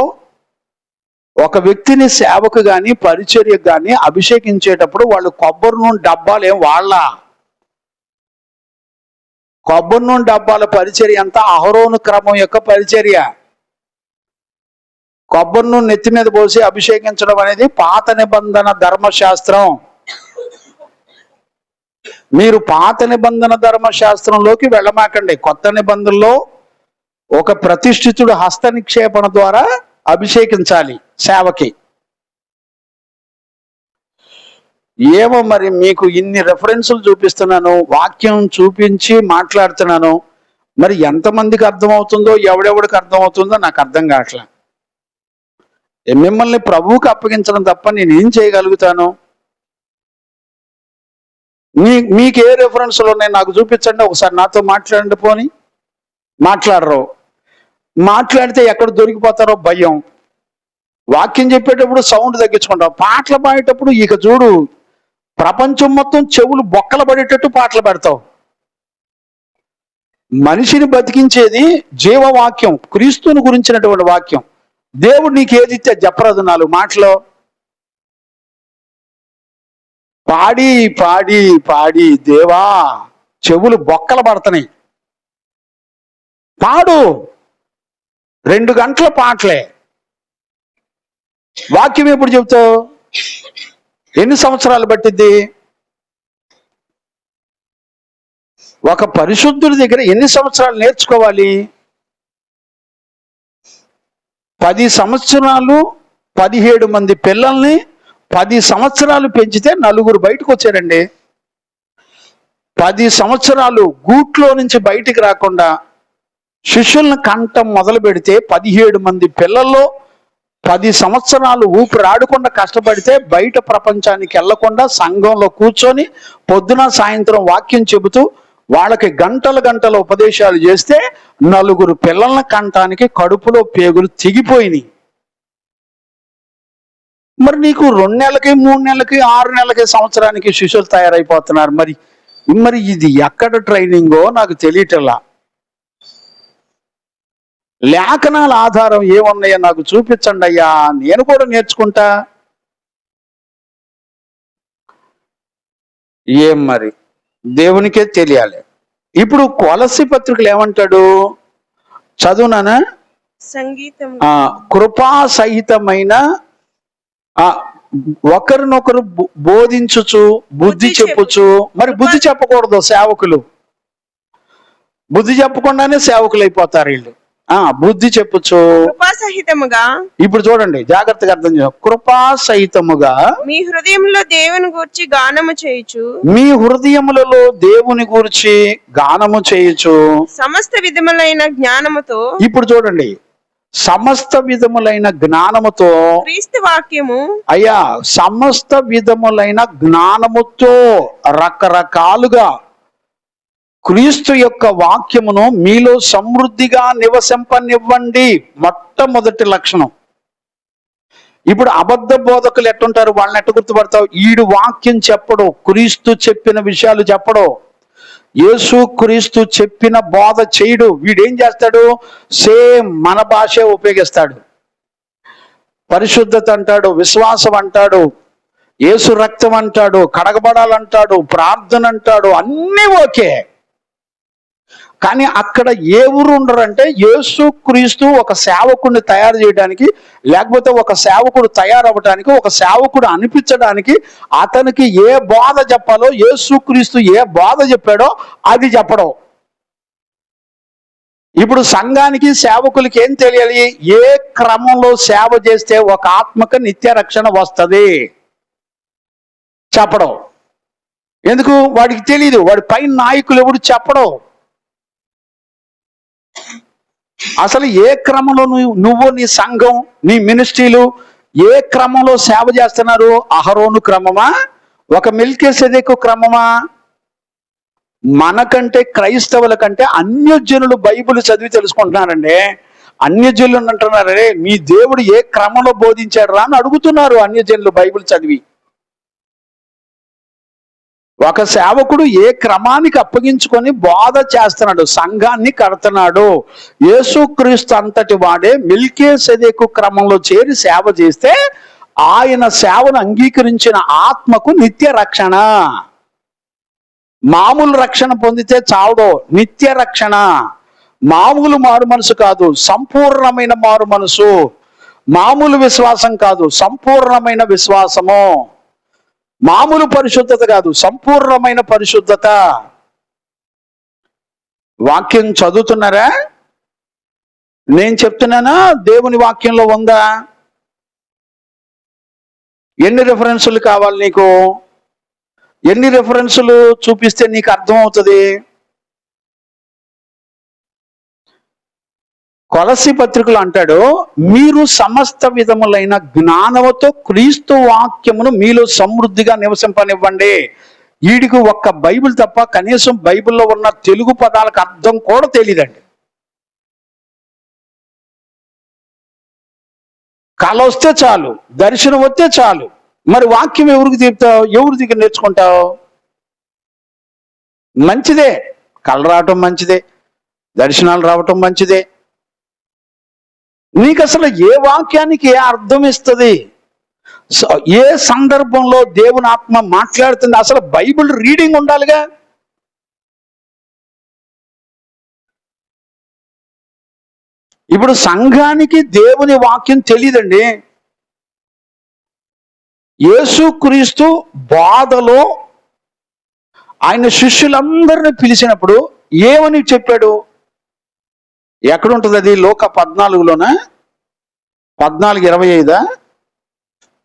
ఒక వ్యక్తిని సేవకు గాని పరిచర్యకు గాని అభిషేకించేటప్పుడు వాళ్ళు కొబ్బరి నూనె డబ్బాలు ఏం వాళ్ళ. కొబ్బరి నూనె డబ్బాల పరిచర్య అంతా అహరోను క్రమం యొక్క పరిచర్య. కొబ్బరి నూనె నెత్తి మీద పోసి అభిషేకించడం అనేది పాత నిబంధన ధర్మశాస్త్రం. మీరు పాత నిబంధన ధర్మశాస్త్రంలోకి వెళ్ళమాకండి. కొత్త నిబంధనలో ఒక ప్రతిష్ఠితుడు హస్త నిక్షేపణ ద్వారా అభిషేకించాలి సేవకి. ఏమో మరి మీకు ఇన్ని రెఫరెన్సులు చూపిస్తున్నాను, వాక్యం చూపించి మాట్లాడుతున్నాను. మరి ఎంతమందికి అర్థమవుతుందో, ఎవడెవడికి అర్థమవుతుందో నాకు అర్థం కావట్లా. మిమ్మల్ని ప్రభువుకి అప్పగించడం తప్ప నేనేం చేయగలుగుతాను? మీకు ఏ రెఫరెన్సులు ఉన్నాయి నాకు చూపించండి. ఒకసారి నాతో మాట్లాడండి. పోని మాట్లాడరు. మాట్లాడితే ఎక్కడ దొరికిపోతారో భయం. వాక్యం చెప్పేటప్పుడు సౌండ్ తగ్గించుకుంటావు, పాటలు పాడేటప్పుడు ఇక చూడు ప్రపంచం మొత్తం చెవులు బొక్కలు పడేటట్టు పాటలు పెడతావు. మనిషిని బతికించేది జీవవాక్యం, క్రీస్తుని గురించినటువంటి వాక్యం. దేవుడు నీకు ఏది ఇస్తే చెప్పరాదు 4 మాటలో. పాడి పాడి పాడి దేవా చెవులు బొక్కలు పడుతున్నాయి. పాడు, 2 గంటల పాటలే. వాక్యం ఎప్పుడు చెబుతావు? ఎన్ని సంవత్సరాలు పట్టిద్ది? ఒక పరిశుద్ధుడి దగ్గర ఎన్ని సంవత్సరాలు నేర్చుకోవాలి? 10 సంవత్సరాలు 17 మంది పిల్లల్ని 10 సంవత్సరాలు పెంచితే 4 బయటకు వచ్చారండి. 10 సంవత్సరాలు గూట్లో నుంచి బయటికి రాకుండా శిష్యులను కంటం మొదలు పెడితే 17 మంది పిల్లల్లో 10 సంవత్సరాలు ఊపిరాడకుండా కష్టపడితే బయట ప్రపంచానికి వెళ్లకుండా సంఘంలో కూర్చొని పొద్దున సాయంత్రం వాక్యం చెబుతూ వాళ్ళకి గంటలు గంటల ఉపదేశాలు చేస్తే 4 పిల్లల్ని కంటానికి కడుపులో పేగులు తెగిపోయినాయి. మరి నీకు 2 నెలలకి 3 నెలలకి 6 నెలలకి సంవత్సరానికి శిష్యులు తయారైపోతున్నారు. మరి ఇది ఎక్కడ ట్రైనింగో నాకు తెలియటల్లా. లేఖనాల ఆధారం ఏమున్నాయో నాకు చూపించండి అయ్యా, నేను కూడా నేర్చుకుంటా. ఏం మరి దేవునికే తెలియాలి. ఇప్పుడు కొలస్సీ పత్రికలు ఏమంటాడు చదువునానా? సంగీతం కృపా సహితమైన ఒకరినొకరు బోధించుచు బుద్ధి చెప్పుచు. మరి బుద్ధి చెప్పకూడదు సేవకులు, బుద్ధి చెప్పకుండానే సేవకులు అయిపోతారు వీళ్ళు. బుద్ధి చెప్పుచు కృపా సహితముగా. ఇప్పుడు చూడండి, జాగ్రత్తగా అర్థం చేయ. కృపా సహితముగా మీ హృదయంలో దేవుని గూర్చి గానము చేయుచు. మీ హృదయములలో దేవుని గూర్చి గానము చేయుచు. సమస్త విధములైన జ్ఞానముతో. ఇప్పుడు చూడండి, సమస్త విధములైన జ్ఞానముతో. క్రీస్తు వాక్యము. అయ్యా, సమస్త విధములైన జ్ఞానముతో రకరకాలుగా క్రీస్తు యొక్క వాక్యమును మీలో సమృద్ధిగా నివసింపనివ్వండి. మొట్టమొదటి లక్షణం. ఇప్పుడు అబద్ధ బోధకులు ఎట్టుంటారు? వాళ్ళని ఎట్ట గుర్తుపడతావు? ఈడు వాక్యం చెప్పడు, క్రీస్తు చెప్పిన విషయాలు చెప్పడు, యేసు క్రీస్తు చెప్పిన బోధ చేయడు. వీడేం చేస్తాడు? సేమ్ మన భాషే ఉపయోగిస్తాడు. పరిశుద్ధత అంటాడు, విశ్వాసం అంటాడు, యేసు రక్తం అంటాడు, కడగబడాలంటాడు, ప్రార్థన అంటాడు, అన్నీ ఓకే. కానీ అక్కడ ఏ ఊరు ఉండరంటే యేసు క్రీస్తు ఒక సేవకుడిని తయారు చేయడానికి, లేకపోతే ఒక సేవకుడు తయారవ్వడానికి, ఒక సేవకుడు అనిపించడానికి అతనికి ఏ బోధ చెప్పాలో, యేసు క్రీస్తు ఏ బోధ చెప్పాడో అది చెప్పడం. ఇప్పుడు సంఘానికి సేవకులకి ఏం తెలియాలి? ఏ క్రమంలో సేవ చేస్తే ఒక ఆత్మకు నిత్య రక్షణ వస్తుంది చెప్పడం. ఎందుకు? వాడికి తెలియదు, వాడి పైన నాయకులు ఎవడు చెప్పడం. అసలు ఏ క్రమంలో నువ్వు నీ సంఘం నీ మినిస్ట్రీలు ఏ క్రమంలో సేవ చేస్తున్నారు? అహరోను క్రమమా? ఒక మెల్కీసెదెకు క్రమమా? మనకంటే క్రైస్తవుల కంటే అన్యజనులు బైబిల్ చదివి తెలుసుకుంటున్నారండి. అన్యజనులు అంటున్నారే, మీ దేవుడు ఏ క్రమంలో బోధించాడు రా అని అడుగుతున్నారు అన్యజనులు బైబిల్ చదివి. ఒక సేవకుడు ఏ క్రమానికి అప్పగించుకొని బోధ చేస్తున్నాడు, సంఘాన్ని కడుతున్నాడు. యేసుక్రీస్తు అంతటి వాడే మెల్కీసెదెకు క్రమంలో చేరి సేవ చేస్తే ఆయన సేవను అంగీకరించిన ఆత్మకు నిత్య రక్షణ. మామూలు రక్షణ పొందితే చావడో, నిత్య రక్షణ. మామూలు మారు మనసు కాదు, సంపూర్ణమైన మారు మనసు. మామూలు విశ్వాసం కాదు, సంపూర్ణమైన విశ్వాసము. మామూలు పరిశుద్ధత కాదు, సంపూర్ణమైన పరిశుద్ధత. వాక్యం చదువుతున్నారా? నేను చెప్తున్నానా? దేవుని వాక్యంలో ఉందా? ఎన్ని రెఫరెన్సులు కావాలి నీకు? ఎన్ని రెఫరెన్సులు చూపిస్తే నీకు అర్థం అవుతుంది? కొలస్సీ పత్రికలు అంటాడు, మీరు సమస్త విధములైన జ్ఞానముతో క్రీస్తు వాక్యమును మీలో సమృద్ధిగా నివసింపనివ్వండి. వీడికి ఒక్క బైబిల్ తప్ప కనీసం బైబిల్లో ఉన్న తెలుగు పదాలకు అర్థం కూడా తెలియదండి. కళ వస్తే చాలు, దర్శనం వస్తే చాలు. మరి వాక్యం ఎవరికి చెప్తావు? ఎవరి దగ్గర నేర్చుకుంటావు? మంచిదే, కళ రావటం మంచిదే, దర్శనాలు రావటం మంచిదే. నీకు అసలు ఏ వాక్యానికి ఏ అర్థం ఇస్తుంది? ఏ సందర్భంలో దేవుని ఆత్మ మాట్లాడుతుంది? అసలు బైబిల్ రీడింగ్ ఉండాలిగా. ఇప్పుడు సంఘానికి దేవుని వాక్యం తెలియదండి. యేసుక్రీస్తు బాధలో ఆయన శిష్యులందరిని పిలిచినప్పుడు ఏమని చెప్పాడు? ఎక్కడుంటుంది అది? లోక 14లోన 14:25.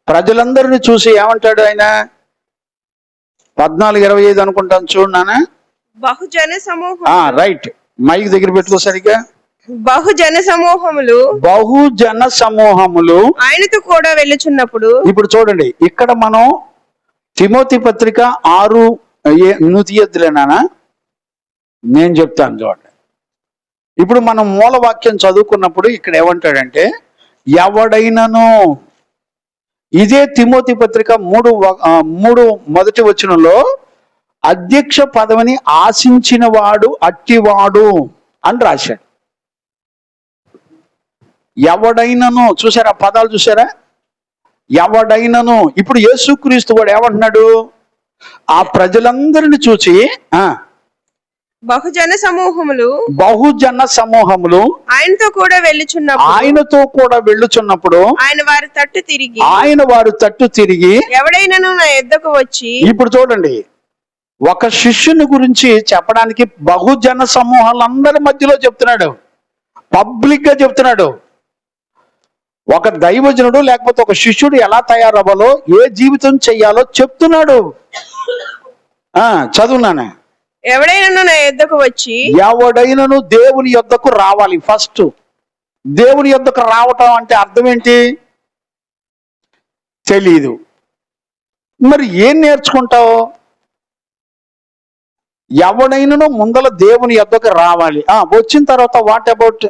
ప్రజలందరినీ చూసి ఏమంటాడు ఆయన? 14:25 అనుకుంటాను, చూడనా? బహుజన సమూహం. రైట్, మైక్ దగ్గర పెట్టుకో సరిగ్గా. బహుజన సమూహములు ఆయనతో కూడా వెళ్ళుచున్నప్పుడు. ఇప్పుడు చూడండి, ఇక్కడ మనం తిమోతి పత్రిక 6 నువ్వు తీయద్దులేనా, నేను చెప్తాను చూడండి. ఇప్పుడు మనం మూలవాక్యం చదువుకున్నప్పుడు ఇక్కడ ఏమంటాడంటే, ఎవడైనను, ఇదే తిమోతి పత్రిక 3 మొదటి వచనంలో, అధ్యక్ష పదవిని ఆశించిన వాడు అట్టివాడు అని రాశాడు. ఎవడైనను, చూసారా పదాలు? చూసారా? ఎవడైనను. ఇప్పుడు యేసుక్రీస్తు కూడా ఏమంటున్నాడు? ఆ ప్రజలందరిని చూచి బహుజన సమూహములు ఆయనతో కూడా వెళ్ళుచున్నప్పుడు ఆయన వారి తట్టు తిరిగి ఎవడైనను నా యొద్దకు వచ్చి. ఇప్పుడు చూడండి, ఒక శిష్యుని గురించి చెప్పడానికి బహుజన సమూహాలందరి మధ్యలో చెప్తున్నాడు, పబ్లిక్ గా చెప్తున్నాడు. ఒక దైవజనుడు లేకపోతే ఒక శిష్యుడు ఎలా తయారవ్వాలో, ఏ జీవితం చెయ్యాలో చెప్తున్నాడు. చదువునానే. ఎవడైనను నా యొద్దకు వచ్చి. ఎవడైనను దేవుని యొద్దకు రావాలి. ఫస్ట్ దేవుని యొద్దకు రావటం అంటే అర్థం ఏంటి? తెలీదు. మరి ఏం నేర్చుకుంటావు? ఎవడైనను ముందల దేవుని యొద్దకు రావాలి. వచ్చిన తర్వాత వాట్ అబౌట్?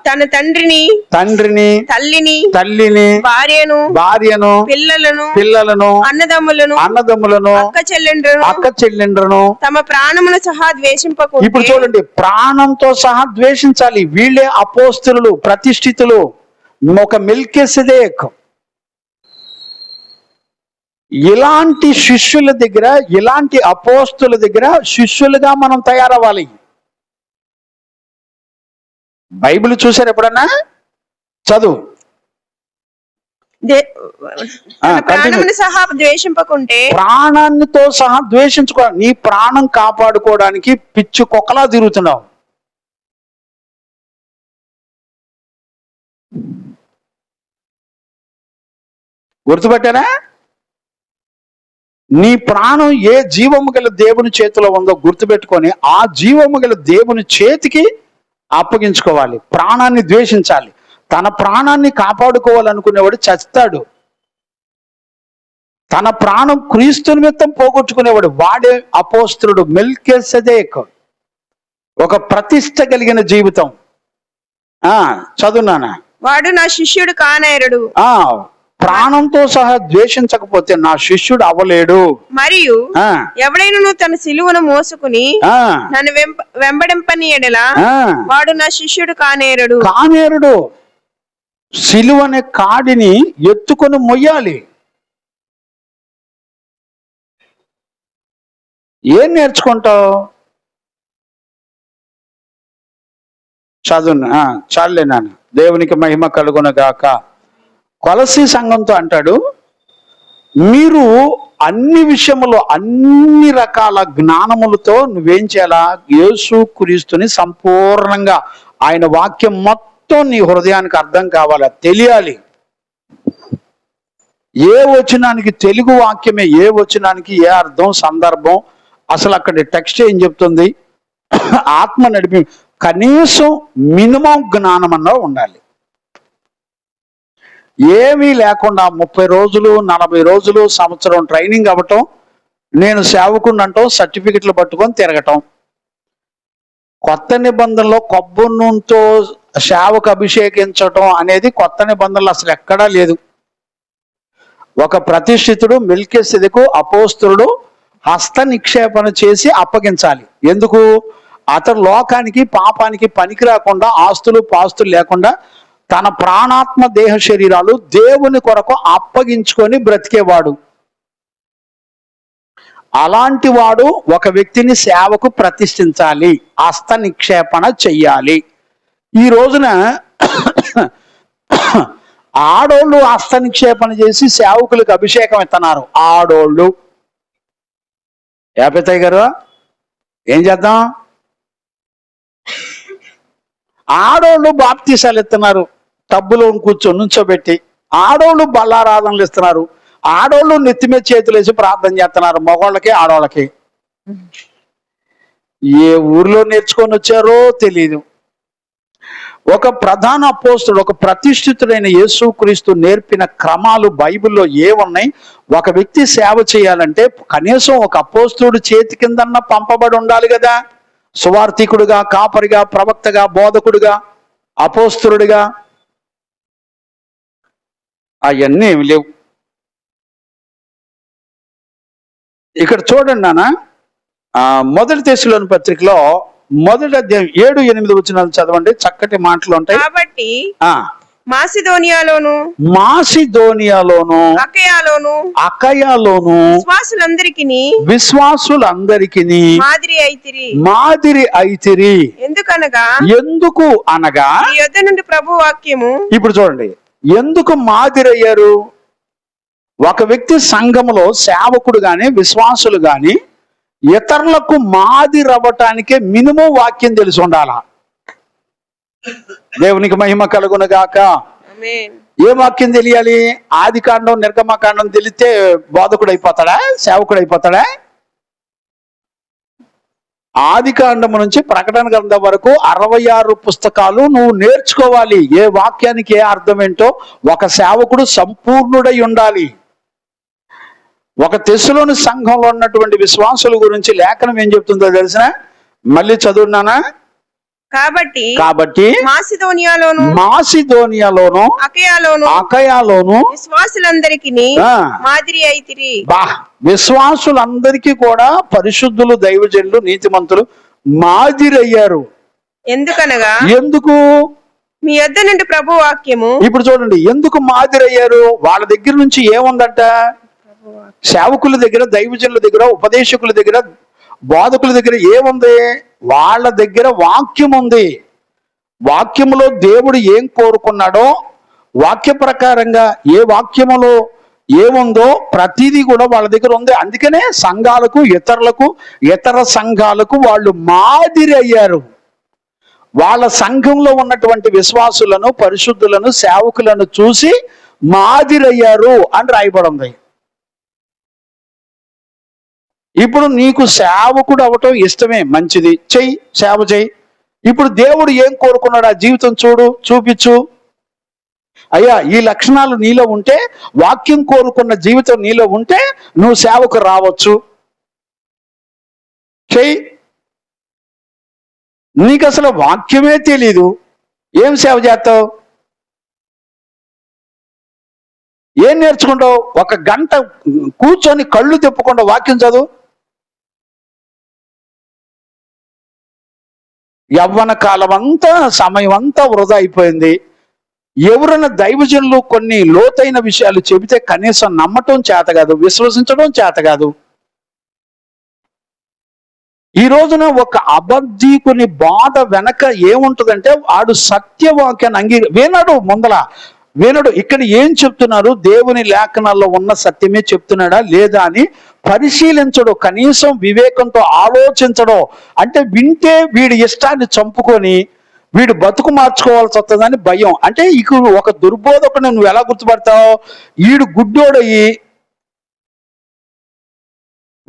తన తండ్రిని, తల్లిని, భార్యను, పిల్లలను, అన్నదమ్ములను, అక్క చెల్లెండ్రును, తమ ప్రాణమును సహా ద్వేషింపకూడదు. ఇప్పుడు చూడండి, ప్రాణంతో సహా ద్వేషించాలి. వీళ్ళే అపోస్తలులు, ప్రతిష్ఠితులు. ఒక మెల్కీసెదెకు. ఇలాంటి శిష్యుల దగ్గర, ఇలాంటి అపోస్తుల దగ్గర శిష్యులుగా మనం తయారవ్వాలి. బైబిల్ చూసారు ఎప్పుడన్నా? చదువు. ప్రాణాన్ని ప్రాణాన్నితో సహా ద్వేషించుకో. నీ ప్రాణం కాపాడుకోవడానికి పిచ్చి కుక్కలా తిరుగుతున్నావు. గుర్తుపెట్టారా? నీ ప్రాణం ఏ జీవము గల దేవుని చేతిలో ఉందో గుర్తుపెట్టుకొని ఆ జీవము గల దేవుని చేతికి అప్పగించుకోవాలి. ప్రాణాన్ని ద్వేషించాలి. తన ప్రాణాన్ని కాపాడుకోవాలనుకునేవాడు చస్తాడు. తన ప్రాణం క్రీస్తు నిమిత్తం పోగొట్టుకునేవాడు వాడే అపోస్తలుడు. మెల్కీసెదెకు. ఒక ప్రతిష్ట కలిగిన జీవితం. చదువునానా. వాడు నా శిష్యుడు కానేరడు. ప్రాణంతో సహా ద్వేషించకపోతే నా శిష్యుడు అవ్వలేడు. మరియు ఎవడైనా తన సిలువను మోసుకుని నన్ను వెంబడింపని ఎడల వాడు నా శిష్యుడు కానేరడు. సిలువనే కాడిని ఎత్తుకొని మొయ్యాలి. ఏం నేర్చుకుంటావు? చదువు. చాలే నాన్న. దేవునికి మహిమ కలుగునగాక. కొలసీ సంఘంతో అంటాడు, మీరు అన్ని విషయములో అన్ని రకాల జ్ఞానములతో నువ్వేం చేయాలా? యేసు క్రీస్తుని సంపూర్ణంగా, ఆయన వాక్యం మొత్తం నీ హృదయానికి అర్థం కావాలా, తెలియాలి. ఏ వచనానికి తెలుగు వాక్యమే, ఏ వచనానికి ఏ అర్థం, సందర్భం, అసలు అక్కడ టెక్స్ట్ ఏం చెప్తుంది, ఆత్మ నడిపి, కనీసం మినిమం జ్ఞానం అన్నా ఉండాలి. ఏమీ లేకుండా 30 రోజులు 40 రోజులు సంవత్సరం ట్రైనింగ్ అవ్వటం, నేను సేవకుడిని అంటాం, సర్టిఫికెట్లు పట్టుకొని తిరగటం. కొత్త నిబంధనలో కొబ్బరి నూనెతో సేవకు అభిషేకించటం అనేది కొత్త నిబంధనలు అసలు ఎక్కడా లేదు. ఒక ప్రతిష్ఠితుడు మెల్కీసెదెకు అపోస్తలుడు హస్త నిక్షేపణ చేసి అప్పగించాలి. ఎందుకు? అతడు లోకానికి పాపానికి పనికి రాకుండా, ఆస్తులు పాస్తులు లేకుండా తన ప్రాణాత్మ దేహ శరీరాలు దేవుని కొరకు అప్పగించుకొని బ్రతికేవాడు. అలాంటి వాడు ఒక వ్యక్తిని సేవకు ప్రతిష్ఠించాలి, హస్త నిక్షేపణ చెయ్యాలి. ఈ రోజున ఆడోళ్ళు హస్త నిక్షేపణ చేసి సేవకులకు అభిషేకం ఇస్తున్నారు. ఆడోళ్ళు యాపేతయ్య గారు ఏం చేద్దాం? ఆడోళ్ళు బాప్తీసాలు ఇస్తున్నారు, టబ్బులో కూర్చొని నుంచోబెట్టి. ఆడోళ్ళు బల్లారాధనలు ఇస్తున్నారు, ఆడోళ్ళు నెత్తి మీద చేతులు వేసి ప్రార్థన చేస్తున్నారు, మగవాళ్ళకి ఆడవాళ్ళకి. ఏ ఊర్లో నేర్చుకొని వచ్చారో తెలియదు. ఒక ప్రధాన అపోస్తలుడు, ఒక ప్రతిష్ఠితుడైన యేసుక్రీస్తు నేర్పిన క్రమాలు బైబిల్లో ఏమున్నాయి? ఒక వ్యక్తి సేవ చేయాలంటే కనీసం ఒక అపోస్తలుడు చేతి కిందన్నా పంపబడి ఉండాలి కదా. సువార్థికుడుగా, కాపరిగా, ప్రవక్తగా, బోధకుడుగా, అపోస్తలుడిగా. అవన్నీ ఏమి లేవు. ఇక్కడ చూడండి నాన్న, మొదటి దశలోని పత్రికలో మొదటి అధ్యాయం 7-8 వచనాలు చదవండి. చక్కటి మాటలు ఉంటాయి. కాబట్టి మాసిదోనియాలోను అకయాలోను విశ్వాసులందరికీ మాదిరి అయితిరి. ఎందుకు అనగా మీ యొద్ద నుండి ప్రభు వాక్యము. ఇప్పుడు చూడండి, ఎందుకు మాదిరి అయ్యారు? ఒక వ్యక్తి సంఘములో సేవకుడు గాని, విశ్వాసులు గాని ఇతరులకు మాదిరి అవ్వటానికే మినిమం వాక్యం తెలిసి ఉండాలా. దేవునికి మహిమ కలుగును గాక. ఏ వాక్యం తెలియాలి? ఆది కాండం, నిర్గమకాండం తెలిస్తే బోధకుడు అయిపోతాడా? సేవకుడు అయిపోతాడా? ఆది కాండం నుంచి ప్రకటన గ్రంథం వరకు 66 పుస్తకాలు నువ్వు నేర్చుకోవాలి. ఏ వాక్యానికి ఏ అర్థం ఏంటో ఒక సేవకుడు సంపూర్ణుడై ఉండాలి. ఒక తెస్సలోని సంఘంలో ఉన్నటువంటి విశ్వాసుల గురించి లేఖనం ఏం చెప్తుందో తెలిసిన? మళ్ళీ చదువున్నానా? కాబట్టి మాసిదోనియాలోను అకయాలోను విశ్వాసులందరికీ కూడా పరిశుద్ధులు, దైవజనులు, నీతిమంతులు మాదిరి అయ్యారు. ఎందుకు? మీ యొద్ద నుండి ప్రభు వాక్యము. ఇప్పుడు చూడండి, ఎందుకు మాదిరి అయ్యారు? వాళ్ళ దగ్గర నుంచి ఏముందట? సేవకుల దగ్గర, దైవజనుల దగ్గర, ఉపదేశకుల దగ్గర, బోధకుల దగ్గర ఏముంది? వాళ్ళ దగ్గర వాక్యం ఉంది. వాక్యములో దేవుడు ఏం కోరుకున్నాడో, వాక్య ప్రకారంగా ఏ వాక్యములో ఏముందో ప్రతిదీ కూడా వాళ్ళ దగ్గర ఉంది. అందుకనే సంఘాలకు, ఇతర సంఘాలకు వాళ్ళు మాదిరి అయ్యారు. వాళ్ళ సంఘంలో ఉన్నటువంటి విశ్వాసులను, పరిశుద్ధులను, సేవకులను చూసి మాదిరి అయ్యారు అని రాయబడి ఉంది. ఇప్పుడు నీకు సేవకుడు అవటం ఇష్టమే, మంచిది, చెయ్యి, సేవ చెయ్యి. ఇప్పుడు దేవుడు ఏం కోరుకున్నాడు? ఆ జీవితం చూపించు. అయ్యా, ఈ లక్షణాలు నీలో ఉంటే, వాక్యం కోరుకున్న జీవితం నీలో ఉంటే నువ్వు సేవకు రావచ్చు. చెయ్యి. నీకు అసలు వాక్యమే తెలీదు, ఏం సేవ చేస్తావు? ఏం నేర్చుకుంటావు? 1 గంట కూర్చొని కళ్ళు తిప్పకుండా వాక్యం చదువు. యవ్వన కాలం అంతా, సమయం అంతా వృధా అయిపోయింది. ఎవరైనా దైవజనులు కొన్ని లోతైన విషయాలు చెబితే కనీసం నమ్మటం చేత కాదు, విశ్వసించడం చేత కాదు. ఈ రోజున ఒక అబద్ధీకుని బాధ వెనక ఏముంటుందంటే, వాడు సత్యవాక్యాన్ని వినడు. ఇక్కడ ఏం చెప్తున్నారు? దేవుని లేఖనాల్లో ఉన్న సత్యమే చెప్తున్నాడా లేదా అని పరిశీలించడు, కనీసం వివేకంతో ఆలోచించడం. అంటే వింటే వీడి ఇష్టాన్ని చంపుకొని వీడు బతుకు మార్చుకోవాల్సి వస్తుందని భయం. అంటే ఇక ఒక దుర్బోధకుని నువ్వు ఎలా గుర్తుపడతావు?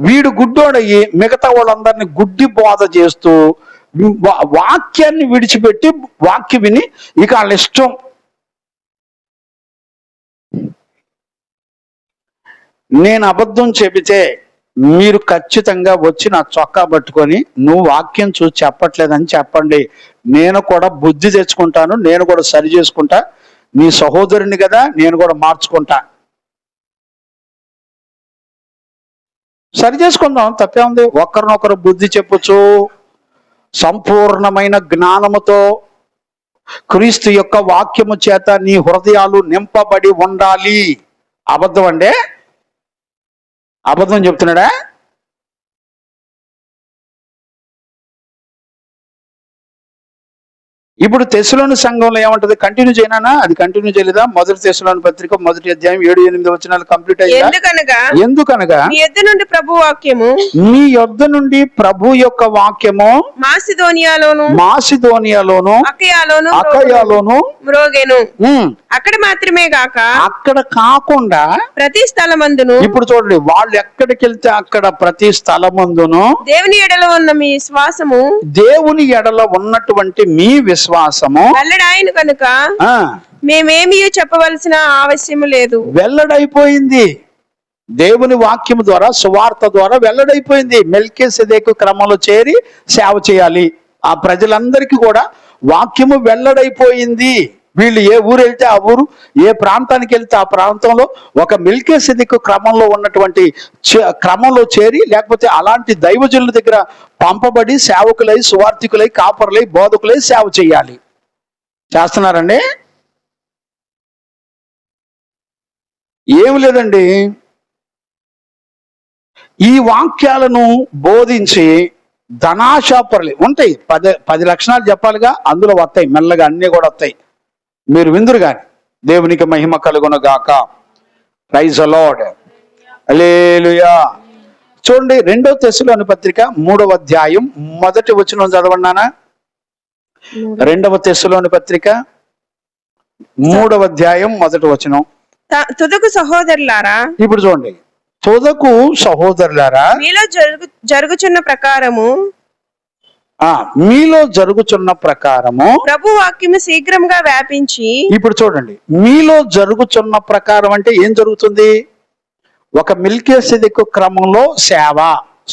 వీడు గుడ్డోడయ్యి మిగతా వాళ్ళందరినీ గుడ్డి బోధ చేస్తూ వాక్యాన్ని విడిచిపెట్టి వాక్యం విని ఇక వాళ్ళ ఇష్టం. నేను అబద్ధం చెబితే మీరు ఖచ్చితంగా వచ్చి నా చొక్కా పట్టుకొని నువ్వు వాక్యం చూసి చెప్పట్లేదని చెప్పండి. నేను కూడా బుద్ధి తెచ్చుకుంటాను, నేను కూడా సరి చేసుకుంటా. నీ సహోదరుని కదా, నేను కూడా మార్చుకుంటా. సరి చేసుకుందాం, తప్పే ఉంది. ఒకరినొకరు బుద్ధి చెప్పొచ్చు. సంపూర్ణమైన జ్ఞానముతో క్రీస్తు యొక్క వాక్యము చేత నీ హృదయాలు నింపబడి ఉండాలి. అబద్ధం అంటే అబద్ధం చెప్తున్నాడా? ఇప్పుడు తెస్సలోని సంఘంలో ఏమంటది? కంటిన్యూ చేయనా? అది కంటిన్యూ చేయలేదా? మొదటి తెస్సలోని పత్రిక 1వ అధ్యాయం 7-8 వచనాలు కంప్లీట్ అయ్యాయి. ఎందుకనగా మీ యొద్ద నుండి ప్రభు వాక్యము, మీ యొద్ద నుండి ప్రభు యొక్క వాక్యము మాసిదోనియాలోను అకయాలోను మ్రోగెను. అక్కడ మాత్రమే గాక అక్కడ కాకుండా ప్రతి స్థలమందును, ఇప్పుడు చూడండి, వాళ్ళు ఎక్కడికి వెళ్తే అక్కడ ప్రతి స్థలమందును దేవుని ఎడల ఉన్న మీ విశ్వాసము, దేవుని ఎడల ఉన్నటువంటి మీ విశ్వాసము వెల్లడాయను కనుక మేమేమీ చెప్పవలసిన ఆవశ్యము లేదు. వెల్లడైపోయింది. దేవుని వాక్యము ద్వారా, సువార్త ద్వారా వెల్లడైపోయింది. మెల్కీసెదెకు క్రమంలో చేరి సేవ చేయాలి. ఆ ప్రజలందరికీ కూడా వాక్యము వెల్లడైపోయింది. వీళ్ళు ఏ ఊరు వెళ్తే ఆ ఊరు, ఏ ప్రాంతానికి వెళ్తే ఆ ప్రాంతంలో ఒక మెల్కీసెదెకు క్రమంలో ఉన్నటువంటి క్రమంలో చేరి, లేకపోతే అలాంటి దైవజనుల దగ్గర పంపబడి సేవకులై, సువార్థికులై, కాపరులై, బోధకులై సేవ చేయాలి. చేస్తున్నారండి? ఏం లేదండి. ఈ వాక్యాలను బోధించి ధనాశాపరులు ఉంటాయి. 10 లక్షణాలు చెప్పాలిగా, అందులో వస్తాయి మెల్లగా, అన్నీ కూడా వస్తాయి. మీరు విందురు గాని. దేవునికి మహిమ కలుగును గాక. Praise the Lord. హల్లెలూయా. చూడండి, 2వ తెస్సలోని పత్రిక 3వ అధ్యాయం 1వ వచనం చదవన్నానా? 2వ తెస్సలోని పత్రిక 3వ అధ్యాయం 1వ వచనం. తుదకు సహోదరులారా, ఇప్పుడు చూడండి, తుదకు సహోదరులారా, మీలో జరుగుచున్న ప్రకారము, మీలో జరుగుచున్న ప్రకారము ప్రభు వాక్యము శీఘ్రంగా వ్యాపించి. ఇప్పుడు చూడండి, మీలో జరుగుచున్న ప్రకారం అంటే ఏం జరుగుతుంది? ఒక మెల్కీసెదెకు క్రమంలో సేవ,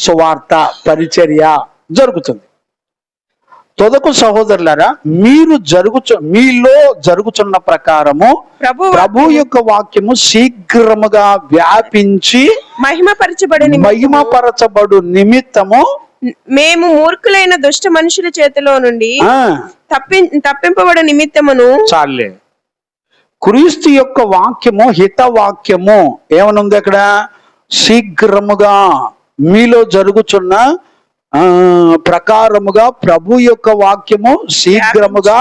సువార్త, పరిచర్య జరుగుతుంది. తొదకు సహోదరులారా, మీలో జరుగుచున్న ప్రకారము ప్రభు యొక్క వాక్యము శీఘ్రముగా వ్యాపించి మహిమపరచబడు నిమిత్తము మేము మూర్ఖులైన దుష్ట మనుషుల చేతిలో నుండి తప్పింపబడు నిమిత్తమును. చాలే. క్రీస్తు యొక్క వాక్యము, హిత వాక్యము ఏమనుంది అక్కడ? శీఘ్రముగా, మీలో జరుగుచున్న ప్రకారముగా ప్రభు యొక్క వాక్యము శీఘ్రముగా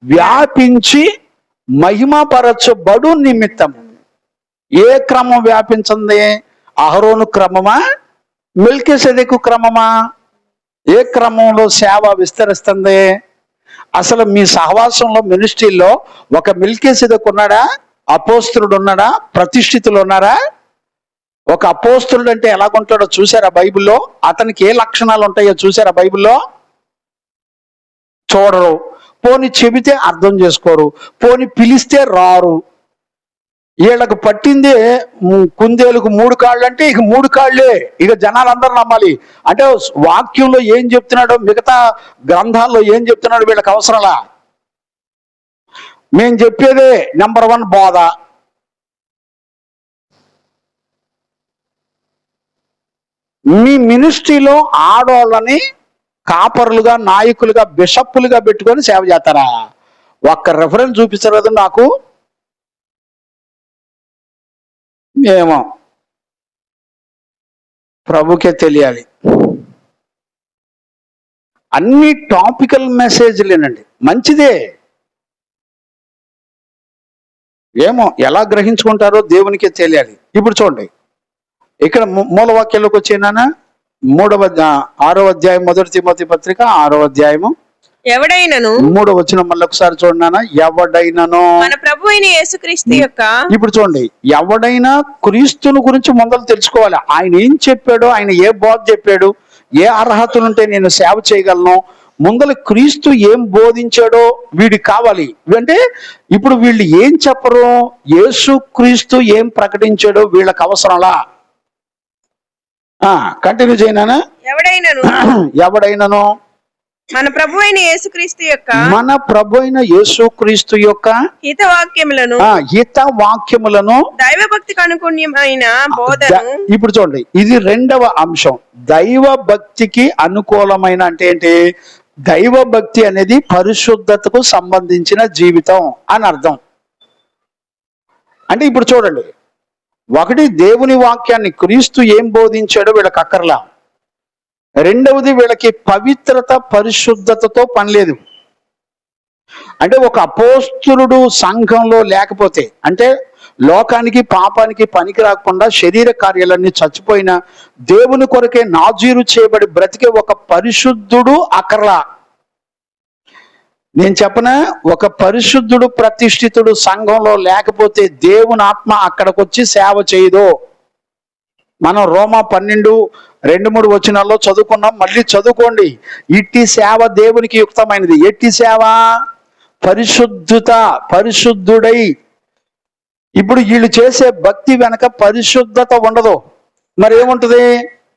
వ్యాపించి మహిమపరచబడు నిమిత్తము. ఏ క్రమం వ్యాపించింది? అహరోను క్రమమా, మెల్కీసెదెకు క్రమమా? ఏ క్రమంలో సేవ విస్తరిస్తుంది? అసలు మీ సహవాసంలో, మినిస్ట్రీలో ఒక మెల్కీసెదెకు ఉన్నాడా? అపోస్తలుడు ఉన్నాడా? ప్రతిష్ఠితులు ఉన్నారా? ఒక అపోస్తలుడు అంటే ఎలాగుంటాడో చూసారా బైబిల్లో? అతనికి ఏ లక్షణాలు ఉంటాయో చూసారా బైబిల్లో? చూడరు. పోని చెబితే అర్థం చేసుకోరు, పోని పిలిస్తే రారు. వీళ్ళకు పట్టింది కుందేలుకు 3 కాళ్ళు అంటే ఇక 3 కాళ్ళే. ఇక జనాలందరూ నమ్మాలి అంటే వాక్యంలో ఏం చెప్తున్నాడో, మిగతా గ్రంథాల్లో ఏం చెప్తున్నాడో వీళ్ళకి అవసరంలా. మేము చెప్పేదే నెంబర్ 1 బోధ. మీ మినిస్ట్రీలో ఆడవాళ్ళని కాపరులుగా, నాయకులుగా, బిషప్పులుగా పెట్టుకొని సేవ చేస్తారా? ఒక్క రెఫరెన్స్ చూపిస్తారు కదా నాకు. ఏమో ప్రభుకే తెలియాలి. అన్ని టాపికల్ మెసేజ్లేనండి, మంచిదే. ఏమో ఎలా గ్రహించుకుంటారో దేవునికే తెలియాలి. ఇప్పుడు చూడండి, ఇక్కడ మూలవాక్యంలోకి వచ్చేనా? 6వ అధ్యాయం 1 తిమోతి పత్రిక 6వ అధ్యాయము ఎవడైనను 3వ వచనం మళ్ళీ ఒకసారి చూడనా? ఎవడైనను మన ప్రభు అయిన యేసుక్రీస్తు యొక్క. ఇప్పుడు చూడండి, ఎవడైనా క్రీస్తుని గురించి ముందలు తెలుసుకోవాలి. ఆయన ఏం చెప్పాడో, ఆయన ఏ బోధ చెప్పాడు, ఏ అర్హతలుంటే నేను సేవ చేయగలను, ముందల క్రీస్తు ఏం బోధించాడో వీడికి కావాలి. అంటే ఇప్పుడు వీళ్ళు ఏం చెప్పరు, యేసు క్రీస్తు ఏం ప్రకటించాడో వీళ్ళకి అవసరంలా. కంటిన్యూ చేయనా? ఎవడైనను మన ప్రభు అయిన యేసుక్రీస్తు యొక్క హితవాక్యములను దైవభక్తికి అనుగుణ్యమైన బోధను. ఇప్పుడు చూడండి, ఇది రెండవ అంశం. దైవ భక్తికి అనుకూలమైన అంటే ఏంటి? దైవ భక్తి అనేది పరిశుద్ధతకు సంబంధించిన జీవితం అని అర్థం. అంటే ఇప్పుడు చూడండి, ఒకటి దేవుని వాక్యాన్ని క్రీస్తు ఏం బోధించాడో వీళ్ళకి అక్కర్లా. రెండవది, వీళ్ళకి పవిత్రత పరిశుద్ధతతో పని లేదు. అంటే ఒక అపోస్తులుడు సంఘంలో లేకపోతే, అంటే లోకానికి పాపానికి పనికి రాకుండా శరీర కార్యాలన్నీ చచ్చిపోయిన దేవుని కొరకే నాజీరు చేయబడి బ్రతికే ఒక పరిశుద్ధుడు అక్కర్లా. నేను చెప్పనా, ఒక పరిశుద్ధుడు ప్రతిష్ఠితుడు సంఘంలో లేకపోతే దేవుని ఆత్మ అక్కడికి వచ్చి సేవ చేయదు. మనం రోమా 12:2-3 వచనాల్లో చదువుకున్నాం, మళ్ళీ చదువుకోండి. ఇట్టి సేవ దేవునికి యుక్తమైనది. ఎట్టి సేవ? పరిశుద్ధుడై. ఇప్పుడు వీళ్ళు చేసే భక్తి వెనక పరిశుద్ధత ఉండదు, మరి ఏముంటది?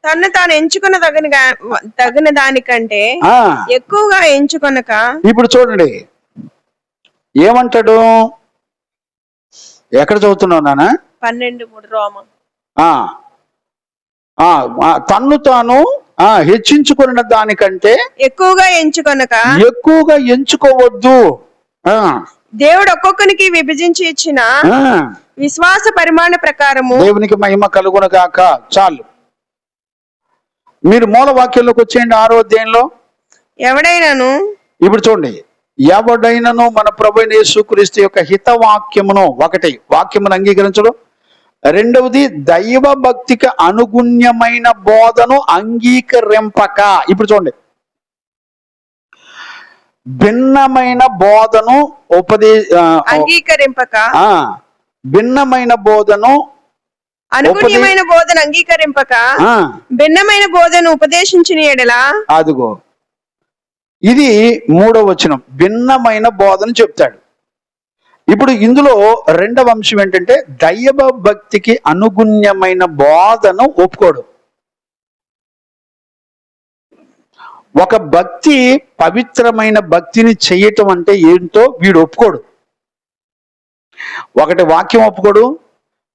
తను తాను ఎంచుకున్న తగిన దానికంటే ఎక్కువగా ఎంచుకొనక. ఇప్పుడు చూడండి ఏమంటాడు, ఎక్కడ చదువుతున్నావు నాన్న? 12:3 రోమా. తన్ను తాను హెచ్చించుకున్న దానికంటే ఎక్కువగా ఎంచుకోవద్దు. దేవుడు ఒక్కొక్కరికి విభజించి ఇచ్చిన విశ్వాస పరిమాణ ప్రకారము. దేవునికి మహిమ కలుగును గాక. చాలు, మీరు మూల వాక్యంలోకి వచ్చేయండి. 6వ అధ్యాయంలో ఎవడైనాను, ఇప్పుడు చూడండి, ఎవడైనాను మన ప్రభువైన యేసుక్రీస్తు యొక్క హితవాక్యమును, ఒకటి వాక్యమును అంగీకరించడం, రెండవది దైవ భక్తికి అనుగుణ్యమైన బోధను అంగీకరింపక. ఇప్పుడు చూడండి, భిన్నమైన బోధను అంగీకరింపక, భిన్నమైన బోధను అనుగుణ్యమైన బోధన అంగీకరింపక, భిన్నమైన బోధను ఉపదేశించిన ఎడలా. అదిగో, ఇది 3వ వచనం. భిన్నమైన బోధన చెప్తాడు. ఇప్పుడు ఇందులో రెండవ అంశం ఏంటంటే, దైవ భక్తికి అనుగుణ్యమైన బోధను ఒప్పుకోడు. ఒక భక్తి, పవిత్రమైన భక్తిని చెయ్యటం అంటే ఏంటో వీడు ఒప్పుకోడు. ఒకటి వాక్యం ఒప్పుకోడు,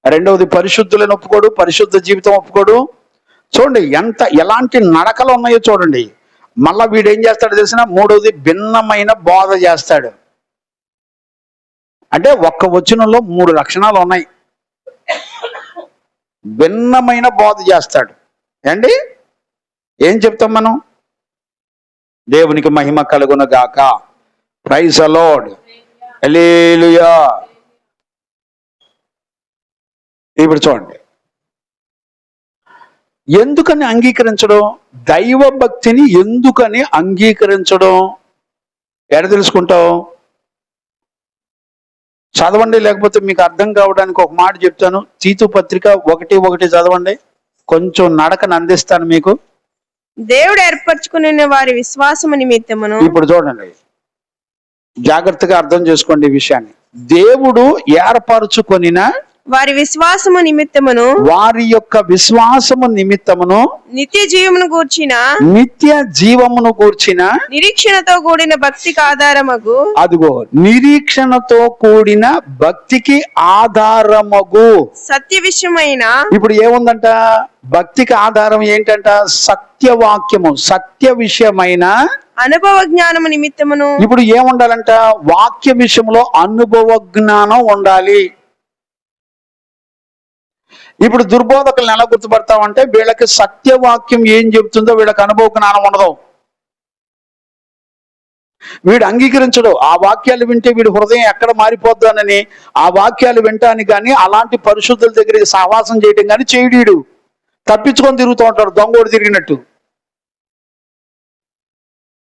రెండవది పరిశుద్ధులను ఒప్పుకోడు, పరిశుద్ధ జీవితం ఒప్పుకోడు. చూడండి ఎలాంటి నడకలు ఉన్నాయో చూడండి. మళ్ళా వీడు ఏం చేస్తాడు తెలిసిన? మూడవది భిన్నమైన బోధ చేస్తాడు. అంటే ఒక్క వచనంలో 3 లక్షణాలు ఉన్నాయి. భిన్నమైన బోధ చేస్తాడు. ఏండి ఏం చెప్తాం మనం? దేవునికి మహిమ కలుగును గాక. Praise the Lord. హల్లెలూయా. ఇప్పుడు చూడండి, ఎందుకని అంగీకరించడం? దైవ భక్తిని ఎందుకని అంగీకరించడం ఎడ తెలుసుకుంటావు? చదవండి, లేకపోతే మీకు అర్థం కావడానికి ఒక మాట చెప్తాను. తీతు పత్రిక 1:1 చదవండి, కొంచెం నడకను అందిస్తాను మీకు. దేవుడు ఏర్పరచుకున్న వారి విశ్వాసము నిమిత్తమును. ఇప్పుడు చూడండి, జాగ్రత్తగా అర్థం చేసుకోండి ఈ విషయాన్ని. దేవుడు ఏర్పరచుకొనిన వారి విశ్వాసము నిమిత్తమును, వారి యొక్క విశ్వాసము నిమిత్తమును నిత్య జీవమును గూర్చిన నిరీక్షణతో కూడిన భక్తికి ఆధారమగు. అదిగో, నిరీక్షణతో కూడిన భక్తికి ఆధారమగు సత్య విషయమైన. ఇప్పుడు ఏముందంట? భక్తికి ఆధారం ఏంటంట? సత్యవాక్యము, సత్య విషయమైన అనుభవ జ్ఞానము నిమిత్తమును. ఇప్పుడు ఏముండాలంట? వాక్య విషయంలో అనుభవ జ్ఞానం ఉండాలి. ఇప్పుడు దుర్బోధకులను ఎలా గుర్తుపడతామంటే, వీళ్ళకి సత్యవాక్యం ఏం చెబుతుందో వీళ్ళకి అనుభవ జ్ఞానం ఉండదు. వీడు అంగీకరించడు. ఆ వాక్యాలు వింటే వీడి హృదయం ఎక్కడ మారిపోద్దానని ఆ వాక్యాలు వింటానికి కానీ, అలాంటి పరిశుద్ధుల దగ్గరికి సహవాసం చేయటం కానీ చేయడీడు. తప్పించుకొని తిరుగుతూ ఉంటాడు, దొంగోడు తిరిగినట్టు.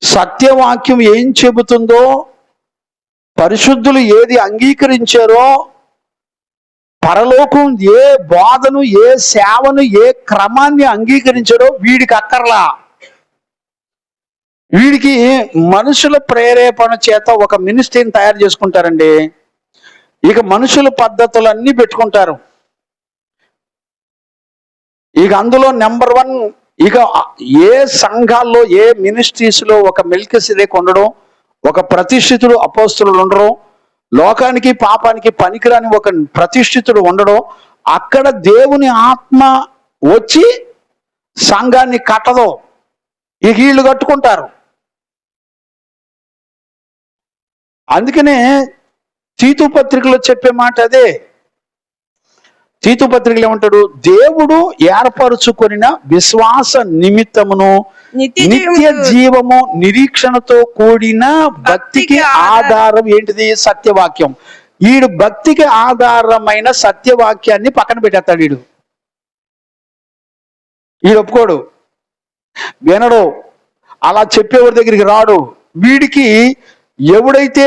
సత్యవాక్యం ఏం చెబుతుందో, పరిశుద్ధులు ఏది అంగీకరించారో, పరలోకం ఏ బోధను, ఏ సేవను, ఏ క్రమాన్ని అంగీకరించాడో వీడికి అక్కర్లా. వీడికి మనుషుల ప్రేరేపణ చేత ఒక మినిస్ట్రీని తయారు చేసుకుంటారండి. ఇక మనుషుల పద్ధతులన్నీ పెట్టుకుంటారు. ఇక అందులో నెంబర్ 1, ఇక ఏ సంఘాల్లో ఏ మినిస్ట్రీస్ లో ఒక మెల్కీసెదెకు ఉండడం, ఒక ప్రతిష్ఠితుడు అపోస్తలులు ఉండడం, లోకానికి పాపానికి పనికిరాని ఒక ప్రతిష్ఠితుడు ఉండడం, అక్కడ దేవుని ఆత్మ వచ్చి సంఘాన్ని కట్టదు, ఇక వీళ్ళు కట్టుకుంటారు. అందుకనే తీతు పత్రికలో చెప్పే మాట అదే. తీతు పత్రికలు ఏమంటాడు? దేవుడు ఏర్పరచుకొనిన విశ్వాస నిమిత్తమును నిత్య జీవము నిరీక్షణతో కూడిన భక్తికి ఆధారం ఏంటిది? సత్యవాక్యం. ఈడు భక్తికి ఆధారమైన సత్యవాక్యాన్ని పక్కన పెట్టేస్తాడు. ఈడు ఒప్పుకోడు, వినడు, అలా చెప్పేవాడి దగ్గరికి రాడు. వీడికి ఎవడైతే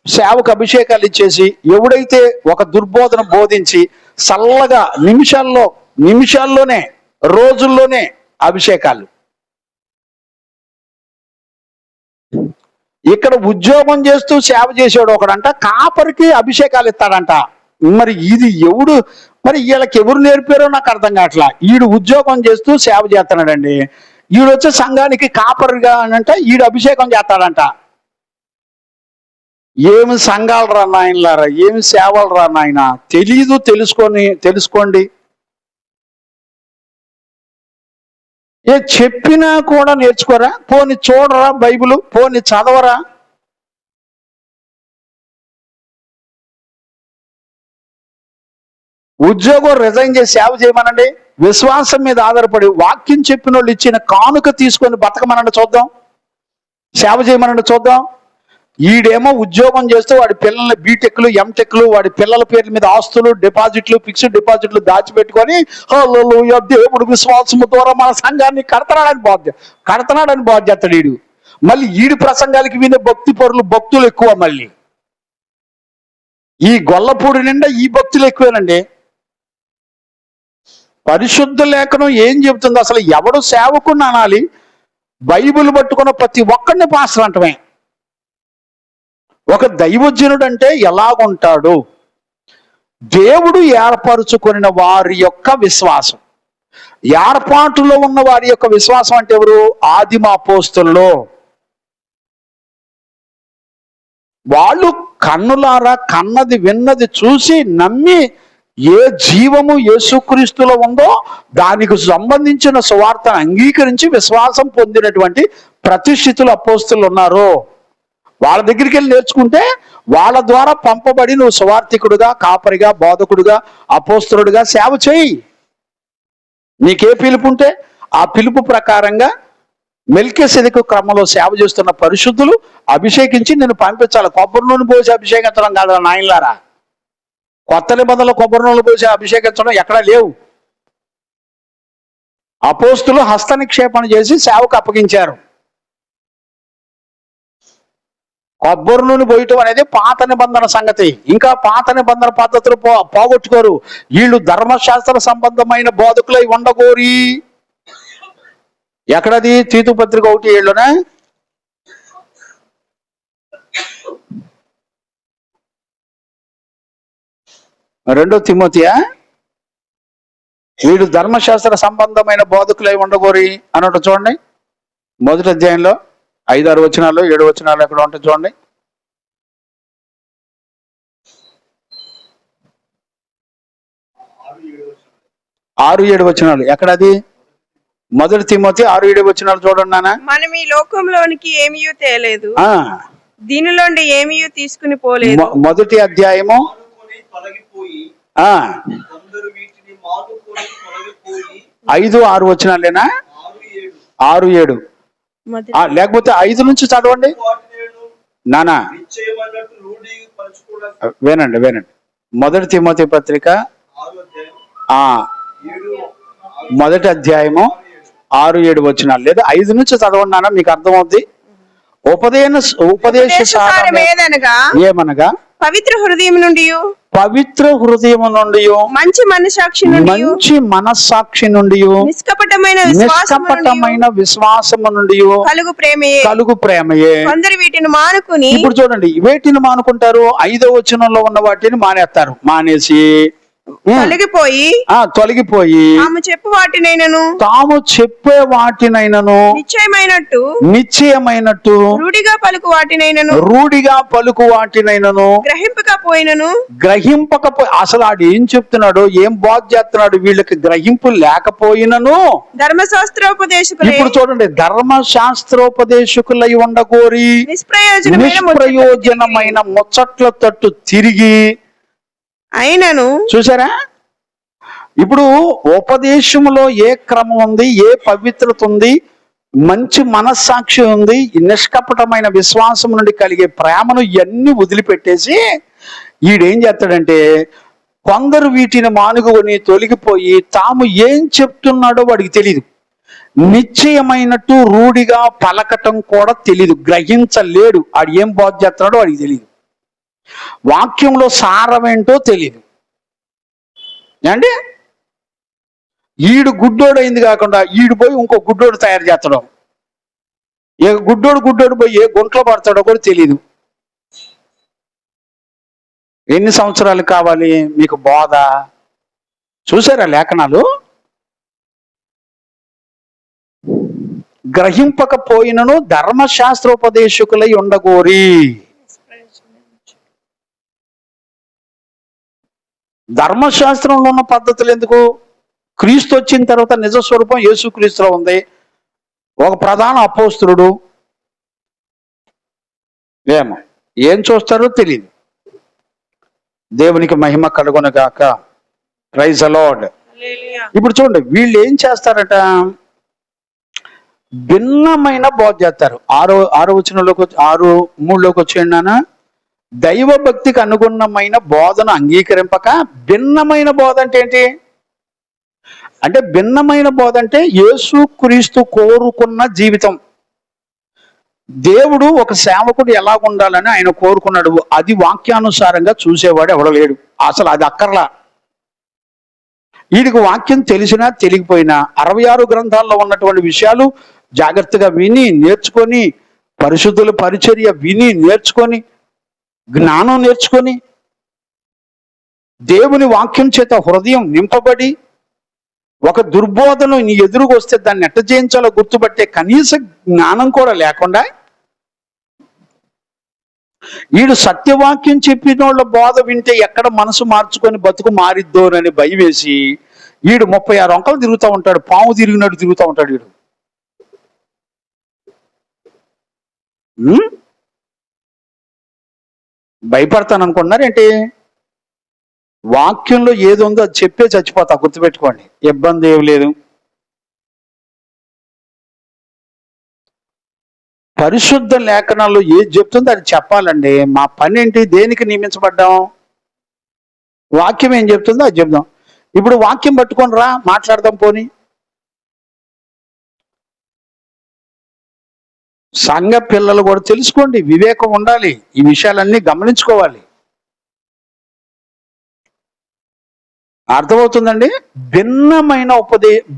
సేవకు అభిషేకాలు ఇచ్చేసి, ఎవడైతే ఒక దుర్బోధన బోధించి చల్లగా నిమిషాల్లోనే రోజుల్లోనే అభిషేకాలు, ఇక్కడ ఉద్యోగం చేస్తూ సేవ చేసాడు ఒకడంట, కాపరికి అభిషేకాలు ఇస్తాడంట. మరి ఇది ఎవడు, మరి వీళ్ళకి ఎవరు నేర్పారో నాకు అర్థం కావట్లా. ఈడు ఉద్యోగం చేస్తూ సేవ చేస్తున్నాడండి, ఈడు వచ్చే సంఘానికి కాపరిగా అంట ఈడు అభిషేకం చేస్తాడంట. ఏమి సంఘాలు రా నాయనలారా, ఏమి సేవలు రా నాయన, తెలీదు, తెలుసుకోండి. చెప్పినా కూడా నేర్చుకోరా, పోని చూడరా బైబిల్, పోని చదవరా. ఉద్యోగం రిజైన్ చేసి సేవ చేయమనండి, విశ్వాసం మీద ఆధారపడి వాక్యం చెప్పిన వాళ్ళు ఇచ్చిన కానుక తీసుకొని బతకమనండి చూద్దాం, సేవ చేయమనండి చూద్దాం. ఈడేమో ఉద్యోగం చేస్తూ వాడి పిల్లల్ని బీటెక్లు ఎంటెక్లు వాడి పిల్లల పేర్ల మీద ఆస్తులు డిపాజిట్లు ఫిక్స్డ్ డిపాజిట్లు దాచిపెట్టుకొని హల్లెలూయా దేవుడు విశ్వాసము ద్వారా మన సంఘాన్ని కడతనాడని బాధ్యతడు ఈడు. మళ్ళీ ఈడు ప్రసంగాలకి వినే భక్తులు ఎక్కువ. మళ్ళీ ఈ గొల్లపూడి నిండా ఈ భక్తులు ఎక్కువేనండి. పరిశుద్ధ లేఖనం ఏం చెబుతుంది? అసలు ఎవడు సేవకుని అనాలి? బైబిల్ పట్టుకున్న ప్రతి ఒక్కడిని పాస్టర్ అంటమే. ఒక దైవజనుడు అంటే ఎలాగుంటాడు? దేవుడు ఏర్పరచుకొనిన వారి యొక్క విశ్వాసం, ఏర్పాటులో ఉన్న వారి యొక్క విశ్వాసం అంటే ఎవరు? ఆదిమ అపోస్తలులు. వాళ్ళు కన్నులారా కన్నది విన్నది చూసి నమ్మి ఏ జీవము యేసుక్రీస్తులో ఉందో దానికి సంబంధించిన సువార్తను అంగీకరించి విశ్వాసం పొందినటువంటి ప్రతిష్ఠితులు అపోస్తలులు ఉన్నారు. వాళ్ళ దగ్గరికి వెళ్ళి నేర్చుకుంటే వాళ్ళ ద్వారా పంపబడి నువ్వు సువార్థికుడుగా, కాపరిగా, బోధకుడుగా, అపోస్తలుడుగా సేవ చేయి. నీకే పిలుపు ఉంటే ఆ పిలుపు ప్రకారంగా మెల్కీసెదెకు క్రమంలో సేవ చేస్తున్న పరిశుద్ధులు అభిషేకించి నిన్ను పంపించాలి. కొబ్బరి నూనె పోసి అభిషేకించడం కాదు నాయనలారా. కొత్త నిబంధనలో కొబ్బరి నూనె పోసి అభిషేకించడం ఎక్కడా లేవు. అపోస్తులు హస్త నిక్షేపణ చేసి సేవకు అప్పగించారు. కొబ్బరి నూనె పోయటం అనేది పాత నిబంధన సంగతి. ఇంకా పాత నిబంధన పద్ధతులు పోగొట్టుకోరు. వీళ్ళు ధర్మశాస్త్ర సంబంధమైన బోధకులై ఉండగోరి. ఎక్కడది? తీతు పత్రిక 1:7లోనే. రెండో తిమోతియా? వీడు ధర్మశాస్త్ర సంబంధమైన బోధకులై ఉండగోరి అన్నట్టు చూడండి. 1వ అధ్యాయంలో 5-6 వచనాలు 7 వచనాలు ఎక్కడ ఉంటాయి చూడండి. 6-7 వచనాలు ఎక్కడది? 1 తిమోతి 6-7 వచనాలు చూడండి నాన్న. మనం ఈ లోకంలోనికి ఏమీ తేలేదు, దీనిలోండి ఏమీ తీసుకుని పోలేదు. 1వ అధ్యాయము 5-6 వచనాలేనా? 6-7 లేకపోతే 5 నుంచి చదవండి నానా. వినండి 1 తిమోతి పత్రిక 1వ అధ్యాయము 6-7 వచనాలు లేదా 5 నుంచి చదవండి నాన్న, మీకు అర్థమవుద్ది. ఉపదేశ ఏమనగా పవిత్ర హృదయం నుండి మంచి మనస్సాక్షి నుండి నిష్కపటమైన విశ్వాసము నుండి కలుగు ప్రేమయే. కొందరు వీటిని మానుకుని, ఇప్పుడు చూడండి వేటిని మానుకుంటారు? 5వ వచనంలో ఉన్న వాటిని మానేస్తారు. మానేసి తొలగిపోయి తాము చెప్పు వాటినైనను నిశ్చయమైనట్టు రూఢిగా పలుకు వాటినైనను గ్రహింపకపోయి అసలు ఆడు ఏం చెప్తున్నాడు, ఏం బోధ చేస్తున్నాడు, వీళ్ళకి గ్రహింపు లేకపోయినను ధర్మశాస్త్రోపదేశకులు ఇప్పుడు చూడండి, ధర్మశాస్త్రోపదేశకులై ఉండగోరి నిష్ప్రయోజనమైన ముచ్చట్ల తట్టు తిరిగి అయినను. చూసారా, ఇప్పుడు ఉపదేశంలో ఏ క్రమం ఉంది, ఏ పవిత్రత ఉంది, మంచి మనస్సాక్షి ఉంది, నిష్కపటమైన విశ్వాసం నుండి కలిగే ప్రేమను ఇవన్నీ వదిలిపెట్టేసి ఈడేం చేస్తాడంటే కొందరు వీటిని మానుకొని తొలగిపోయి తాము ఏం చెప్తున్నాడో వాడికి తెలియదు, నిశ్చయమైనట్టు రూఢిగా పలకటం కూడా తెలియదు, గ్రహించలేడు, ఆడు ఏం బోధ చేస్తున్నాడో వాడికి తెలియదు, వాక్యంలో సారం ఏంటో తెలియదు అండి. ఈడు గుడ్డోడు అయింది కాకుండా ఈడు పోయి ఇంకో గుడ్డోడు తయారు చేస్తాడు, ఏ గుడ్డోడు పోయి ఏ గుంట్లో పడతాడో కూడా తెలియదు. ఎన్ని సంవత్సరాలు కావాలి మీకు బోధ? చూసారా లేఖనాలు? గ్రహింపకపోయినను ధర్మశాస్త్రోపదేశకులై ఉండగోరి. ధర్మశాస్త్రంలో ఉన్న పద్ధతులు ఎందుకు? క్రీస్తు వచ్చిన తర్వాత నిజ స్వరూపం యేసుక్రీస్తులో ఉంది. ఒక ప్రధాన అపోస్తలుడు, ఏం చూస్తారో తెలియదు. దేవునికి మహిమ కలుగునుగాక. Praise the lord. ఇప్పుడు చూడండి, వీళ్ళు ఏం చేస్తారట, భిన్నమైన బోధ చేస్తారు. ఆరో వచనంలోకి 6:3 వచ్చేయండి. దైవ భక్తికి అనుగుణమైన బోధను అంగీకరింపక భిన్నమైన బోధ అంటే ఏంటి అంటే, భిన్నమైన బోధ అంటే యేసు క్రీస్తు కోరుకున్న జీవితం. దేవుడు ఒక సేవకుడు ఎలా ఉండాలని ఆయన కోరుకున్నాడు, అది వాక్యానుసారంగా చూసేవాడు ఎవడ లేడు. అసలు అది అక్కర్లా. వీడికి వాక్యం తెలిసినా తెలియకపోయినా 66 గ్రంథాల్లో ఉన్నటువంటి విషయాలు జాగ్రత్తగా విని నేర్చుకొని, పరిశుద్ధుల పరిచర్య విని నేర్చుకొని, జ్ఞానం నేర్చుకొని, దేవుని వాక్యం చేత హృదయం నింపబడి, ఒక దుర్బోధను నీ ఎదురుకు వస్తే దాన్ని ఎట్ట జయించాలో గుర్తుపట్టే కనీస జ్ఞానం కూడా లేకుండా వీడు సత్యవాక్యం చెప్పిన వాళ్ళ బోధ వింటే ఎక్కడ మనసు మార్చుకొని బతుకు మారిద్దోనని భయం వేసి వీడు 36 అంకలు తిరుగుతూ ఉంటాడు, పాము తిరిగినట్టు తిరుగుతూ ఉంటాడు వీడు. భయపడతాను అనుకుంటున్నారేంటి? వాక్యంలో ఏది ఉందో అది చెప్పే చచ్చిపోతా, గుర్తుపెట్టుకోండి, ఇబ్బంది ఏం లేదు. పరిశుద్ధ లేఖనాల్లో ఏది చెప్తుందో అది చెప్పాలండి. మా పని ఏంటి? దేనికి నియమించబడ్డాం? వాక్యం ఏం చెప్తుందో అది చెప్దాం. ఇప్పుడు వాక్యం పట్టుకొని రా, మాట్లాడదాం. పోని సంఘ పిల్లలు కూడా తెలుసుకోండి, వివేకం ఉండాలి, ఈ విషయాలన్నీ గమనించుకోవాలి. అర్థమవుతుందండి?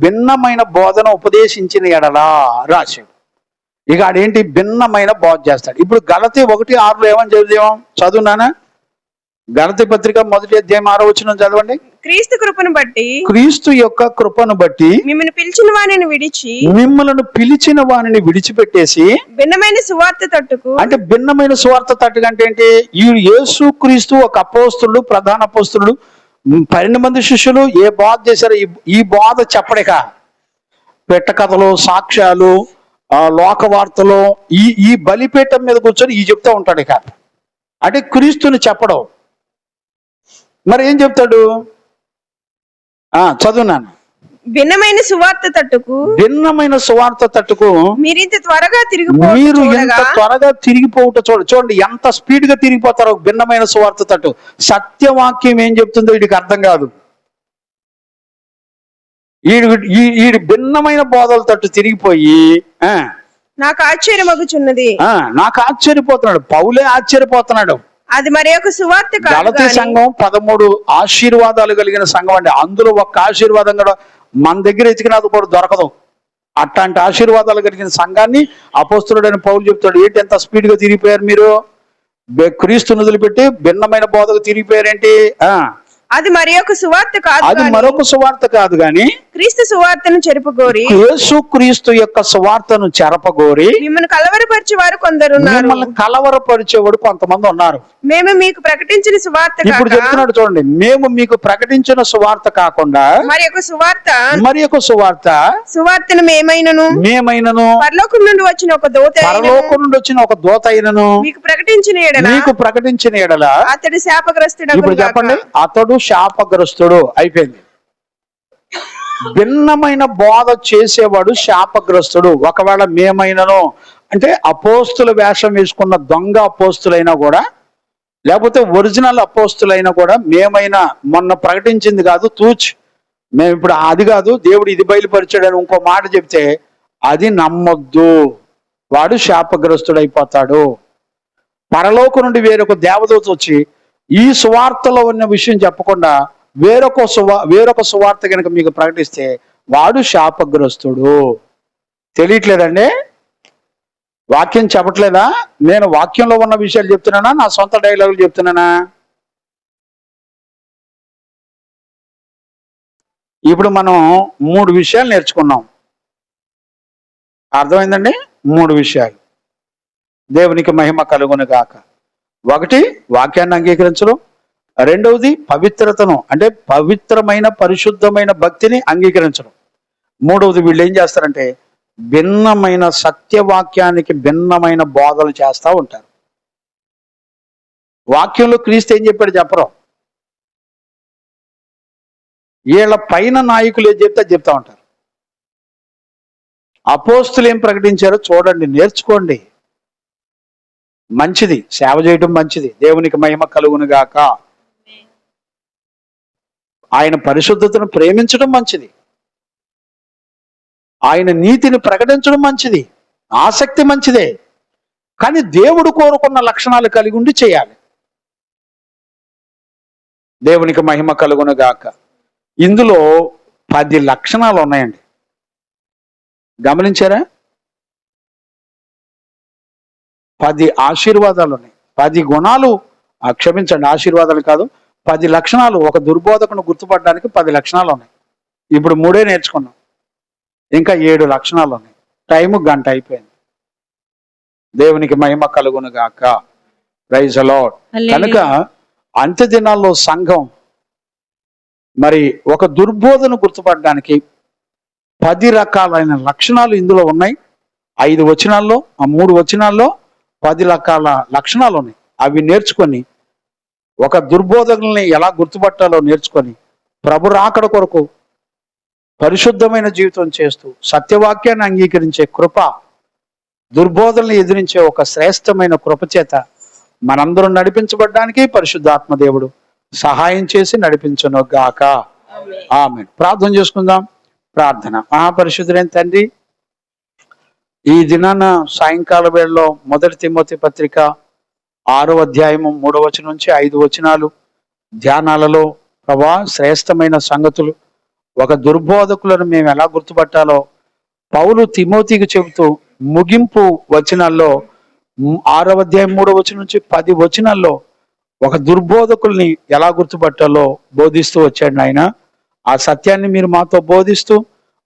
భిన్నమైన బోధన ఉపదేశించిన ఎడలా రాశాడు. ఇక ఆడేంటి భిన్నమైన బోధ చేస్తాడు. ఇప్పుడు గలతీ 1:6 ఏమని చదువునానా? గలతీ పత్రిక 1వ అధ్యాయం 6వ వచనం చదవండి. క్రీస్తు యొక్క కృపను బట్టి మిమ్మల్ని పిలిచిన వానిని విడిచిపెట్టేసి భిన్నమైన సువార్త తట్టుకు. అంటే భిన్నమైన సువార్త తట్టుకు అంటే ఏంటి? ఈ యేసు క్రీస్తు ఒక అపోస్తలుడు, ప్రధాన అపోస్తలుడు, 12 మంది శిష్యులు ఏ బోధ చేశారు? ఈ బోధ చెప్పడక పెట్ట కథలు, సాక్ష్యాలు, లోక వార్తలు, ఈ బలిపీఠం మీద కూర్చొని ఈ చెప్తా ఉంటాడు. ఇక అంటే క్రీస్తుని చెప్పడం. మరి ఏం చెప్తాడు? చదువునాను. భిన్నమైన సువార్త తట్టుకు మీరు ఎంత త్వరగా తిరిగిపోవుట చూడండి ఎంత స్పీడ్ గా తిరిగిపోతారో. భిన్నమైన సువార్త తట్టు సత్యవాక్యం ఏం చెప్తుందో వీడికి అర్థం కాదు. ఈ భిన్నమైన బోధల తట్టు తిరిగిపోయి నాకు ఆశ్చర్యమగుచున్నది. నాకు ఆశ్చర్యపోతున్నాడు, పౌలే ఆశ్చర్యపోతున్నాడు. అది మరి ఒక సువార్త కాదు. గలతీ సంఘం 13 ఆశీర్వాదాలు కలిగిన సంఘం అండి. అందులో ఒక్క ఆశీర్వాదం కూడా మన దగ్గర ఎతికినది కూడా దొరకదు. అట్లాంటి ఆశీర్వాదాలు కలిగిన సంఘాన్ని అపోస్తలుడైన పౌలు చెప్తాడు. ఏంటి ఎంత స్పీడ్ గా తిరిగిపోయారు మీరు? క్రీస్తుని వదిలిపెట్టి భిన్నమైన బోధకు తిరిగిపోయారేంటి? అది మరి ఒక సువార్త కాదు అది గాని మరొక సువార్త కాదు గాని క్రీస్తు సువార్తను చెరుపుగోరి యేసు క్రీస్తు యొక్క సువార్తను చెరపగోరి మిమ్మల్ని కలవరపరిచే వారు కొందరున్నారు. మిమ్మల్ని కలవరపరిచేవాడు కొంతమంది ఉన్నారు. మేము మీకు ప్రకటించిన సువార్త ఇప్పుడు కాక చెప్తున్నాడు చూడండి, మేము మీకు ప్రకటించిన సువార్త కాకుండా మరి ఒక మరి ఒక సువార్తను మేమైనను పరలోకం నుండి వచ్చిన ఒక దూత పరలోకం నుండి వచ్చిన ఒక దూత అయినను మీకు ప్రకటించిన ఎడల అతడు శాపగ్రస్తుడు. ఇప్పుడు చెప్పండి, అతడు శాపగ్రస్తుడు. అయిపోయింది. భిన్నమైన బోధ చేసేవాడు శాపగ్రస్తుడు. ఒకవేళ మేమైనను అంటే అపోస్తుల వేషం వేసుకున్న దొంగ అపోస్తులైనా కూడా, లేకపోతే ఒరిజినల్ అపోస్తులైనా కూడా, మేమైనా మొన్న ప్రకటించింది కాదు మేము ఇప్పుడు అది కాదు, దేవుడు ఇది బయలుపరిచాడని ఇంకో మాట చెప్తే అది నమ్మొద్దు. వాడు శాపగ్రస్తుడు అయిపోతాడు. పరలోకం నుండి వేరొక దేవదూత వచ్చి ఈ సువార్తలో ఉన్న విషయం చెప్పకుండా వేరొక సువార్త కనుక మీకు ప్రకటిస్తే వాడు శాపగ్రస్తుడు. తెలియట్లేదండి? వాక్యం చెప్పట్లేదా? నేను వాక్యంలో ఉన్న విషయాలు చెప్తున్నానా, నా సొంత డైలాగులు చెప్తున్నానా? ఇప్పుడు మనం 3 విషయాలు నేర్చుకున్నాం. అర్థమైందండి? 3 విషయాలు. దేవునికి మహిమ కలుగును గాక. 1, వాక్యాన్ని అంగీకరించడం. 2వది పవిత్రతను, అంటే పవిత్రమైన పరిశుద్ధమైన భక్తిని అంగీకరించడం. 3వది వీళ్ళు ఏం చేస్తారంటే భిన్నమైన సత్యవాక్యానికి భిన్నమైన బోధలు చేస్తూ ఉంటారు. వాక్యంలో క్రీస్తు ఏం చెప్పాడు చెప్పరు. వీళ్ళ పైన నాయకులు ఏం చెప్తా ఉంటారు. అపోస్తులు ఏం ప్రకటించారో చూడండి, నేర్చుకోండి. మంచిది, సేవ చేయడం మంచిది. దేవునికి మహిమ కలుగును గాక. ఆయన పరిశుద్ధతను ప్రేమించడం మంచిది. ఆయన నీతిని ప్రకటించడం మంచిది. ఆసక్తి మంచిదే. కానీ దేవుడు కోరుకున్న లక్షణాలు కలిగి ఉండి చేయాలి. దేవునికి మహిమ కలుగును గాక. ఇందులో 10 లక్షణాలు ఉన్నాయండి. గమనించారా? 10 ఆశీర్వాదాలు ఉన్నాయి. 10 గుణాలు, క్షమించండి, ఆశీర్వాదాలు కాదు, 10 లక్షణాలు. ఒక దుర్బోధకును గుర్తుపడడానికి 10 లక్షణాలు ఉన్నాయి. ఇప్పుడు 3 నేర్చుకున్నాం, ఇంకా 7 లక్షణాలు ఉన్నాయి. టైము 1 గంట అయిపోయింది. దేవునికి మహిమ కలుగును గాక. Praise the lord. కనుక అంత్య దినాల్లో సంఘం మరి ఒక దుర్బోధను గుర్తుపడడానికి 10 రకాలైన లక్షణాలు ఇందులో ఉన్నాయి. 5 వచనాల్లో, 3 వచనాల్లో 10 రకాల లక్షణాలు ఉన్నాయి. అవి నేర్చుకొని ఒక దుర్బోధకుల్ని ఎలా గుర్తుపట్టాలో నేర్చుకొని ప్రభు రాకడ కొరకు పరిశుద్ధమైన జీవితం చేస్తూ సత్యవాక్యాన్ని అంగీకరించే కృప, దుర్బోధనల్ని ఎదిరించే ఒక శ్రేష్టమైన కృప చేత మనందరం నడిపించబడ్డానికి పరిశుద్ధాత్మ దేవుడు సహాయం చేసి నడిపించును గాక. ఆమేన్. ప్రార్థన చేసుకుందాం. ప్రార్థన. మహాపరిశుద్ధుడైన తండ్రి, ఈ దినాన సాయంకాల వేళలో 1 తిమోతి పత్రిక 6వ అధ్యాయము 3వ వచనం నుంచి 5 వచనాలు ధ్యానాలలో ప్రభా శ్రేష్టమైన సంగతులు, ఒక దుర్బోధకులను మేము ఎలా గుర్తుపట్టాలో పౌలు తిమోతికి చెబుతూ ముగింపు వచనాల్లో 6వ అధ్యాయం 3వ వచనం నుంచి 10 వచనాల్లో ఒక దుర్బోధకుల్ని ఎలా గుర్తుపట్టాలో బోధిస్తూ వచ్చాడు నాయన. ఆ సత్యాన్ని మీరు మాతో బోధిస్తూ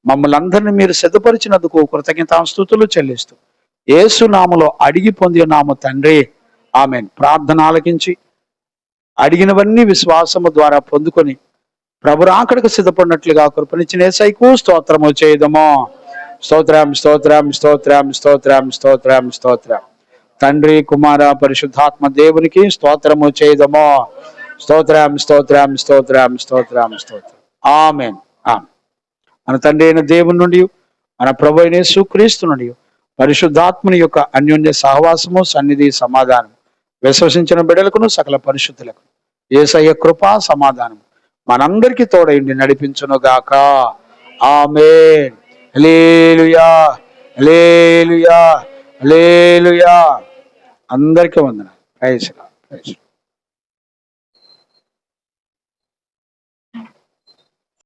మమ్మల్ని అందరినీ మీరు సిద్ధపరిచినందుకు కృతజ్ఞతాస్తుతులు చెల్లిస్తూ యేసు నామములో అడిగి పొంది నామ తండ్రి, ఆమేన్. ప్రార్థన ఆలకించి అడిగినవన్నీ విశ్వాసము ద్వారా పొందుకొని ప్రభు రాకడకు సిద్ధపడినట్లుగా కృపనిచ్చిన యేసయ్యకు స్తోత్రము చేయదము. స్తోత్రం స్తోత్రం స్తోత్రం స్తోత్రం స్తోత్రం స్తోత్రం. తండ్రి, కుమార, పరిశుద్ధాత్మ దేవునికి స్తోత్రము చేయదము. స్తోత్రం స్తోత్రం స్తోత్రం స్తోత్రం స్తోత్రం. ఆమేన్. ఆమేన్. మన తండ్రి అయిన దేవుని నుండి, మన ప్రభు అయిన యేసుక్రీస్తు నుండి పరిశుద్ధాత్మని యొక్క అన్యోన్య సహవాసము, సన్నిధి, సమాధానం విశ్వసించిన బిడ్డలకును సకల పరిశుద్ధులకు యేసయ్య కృపా సమాధానం మనందరికీ తోడైండి నడిపించును గాక. ఆమేన్. హల్లెలూయా, హల్లెలూయా, హల్లెలూయా. అందరికీ వందనాలు. Praise lord.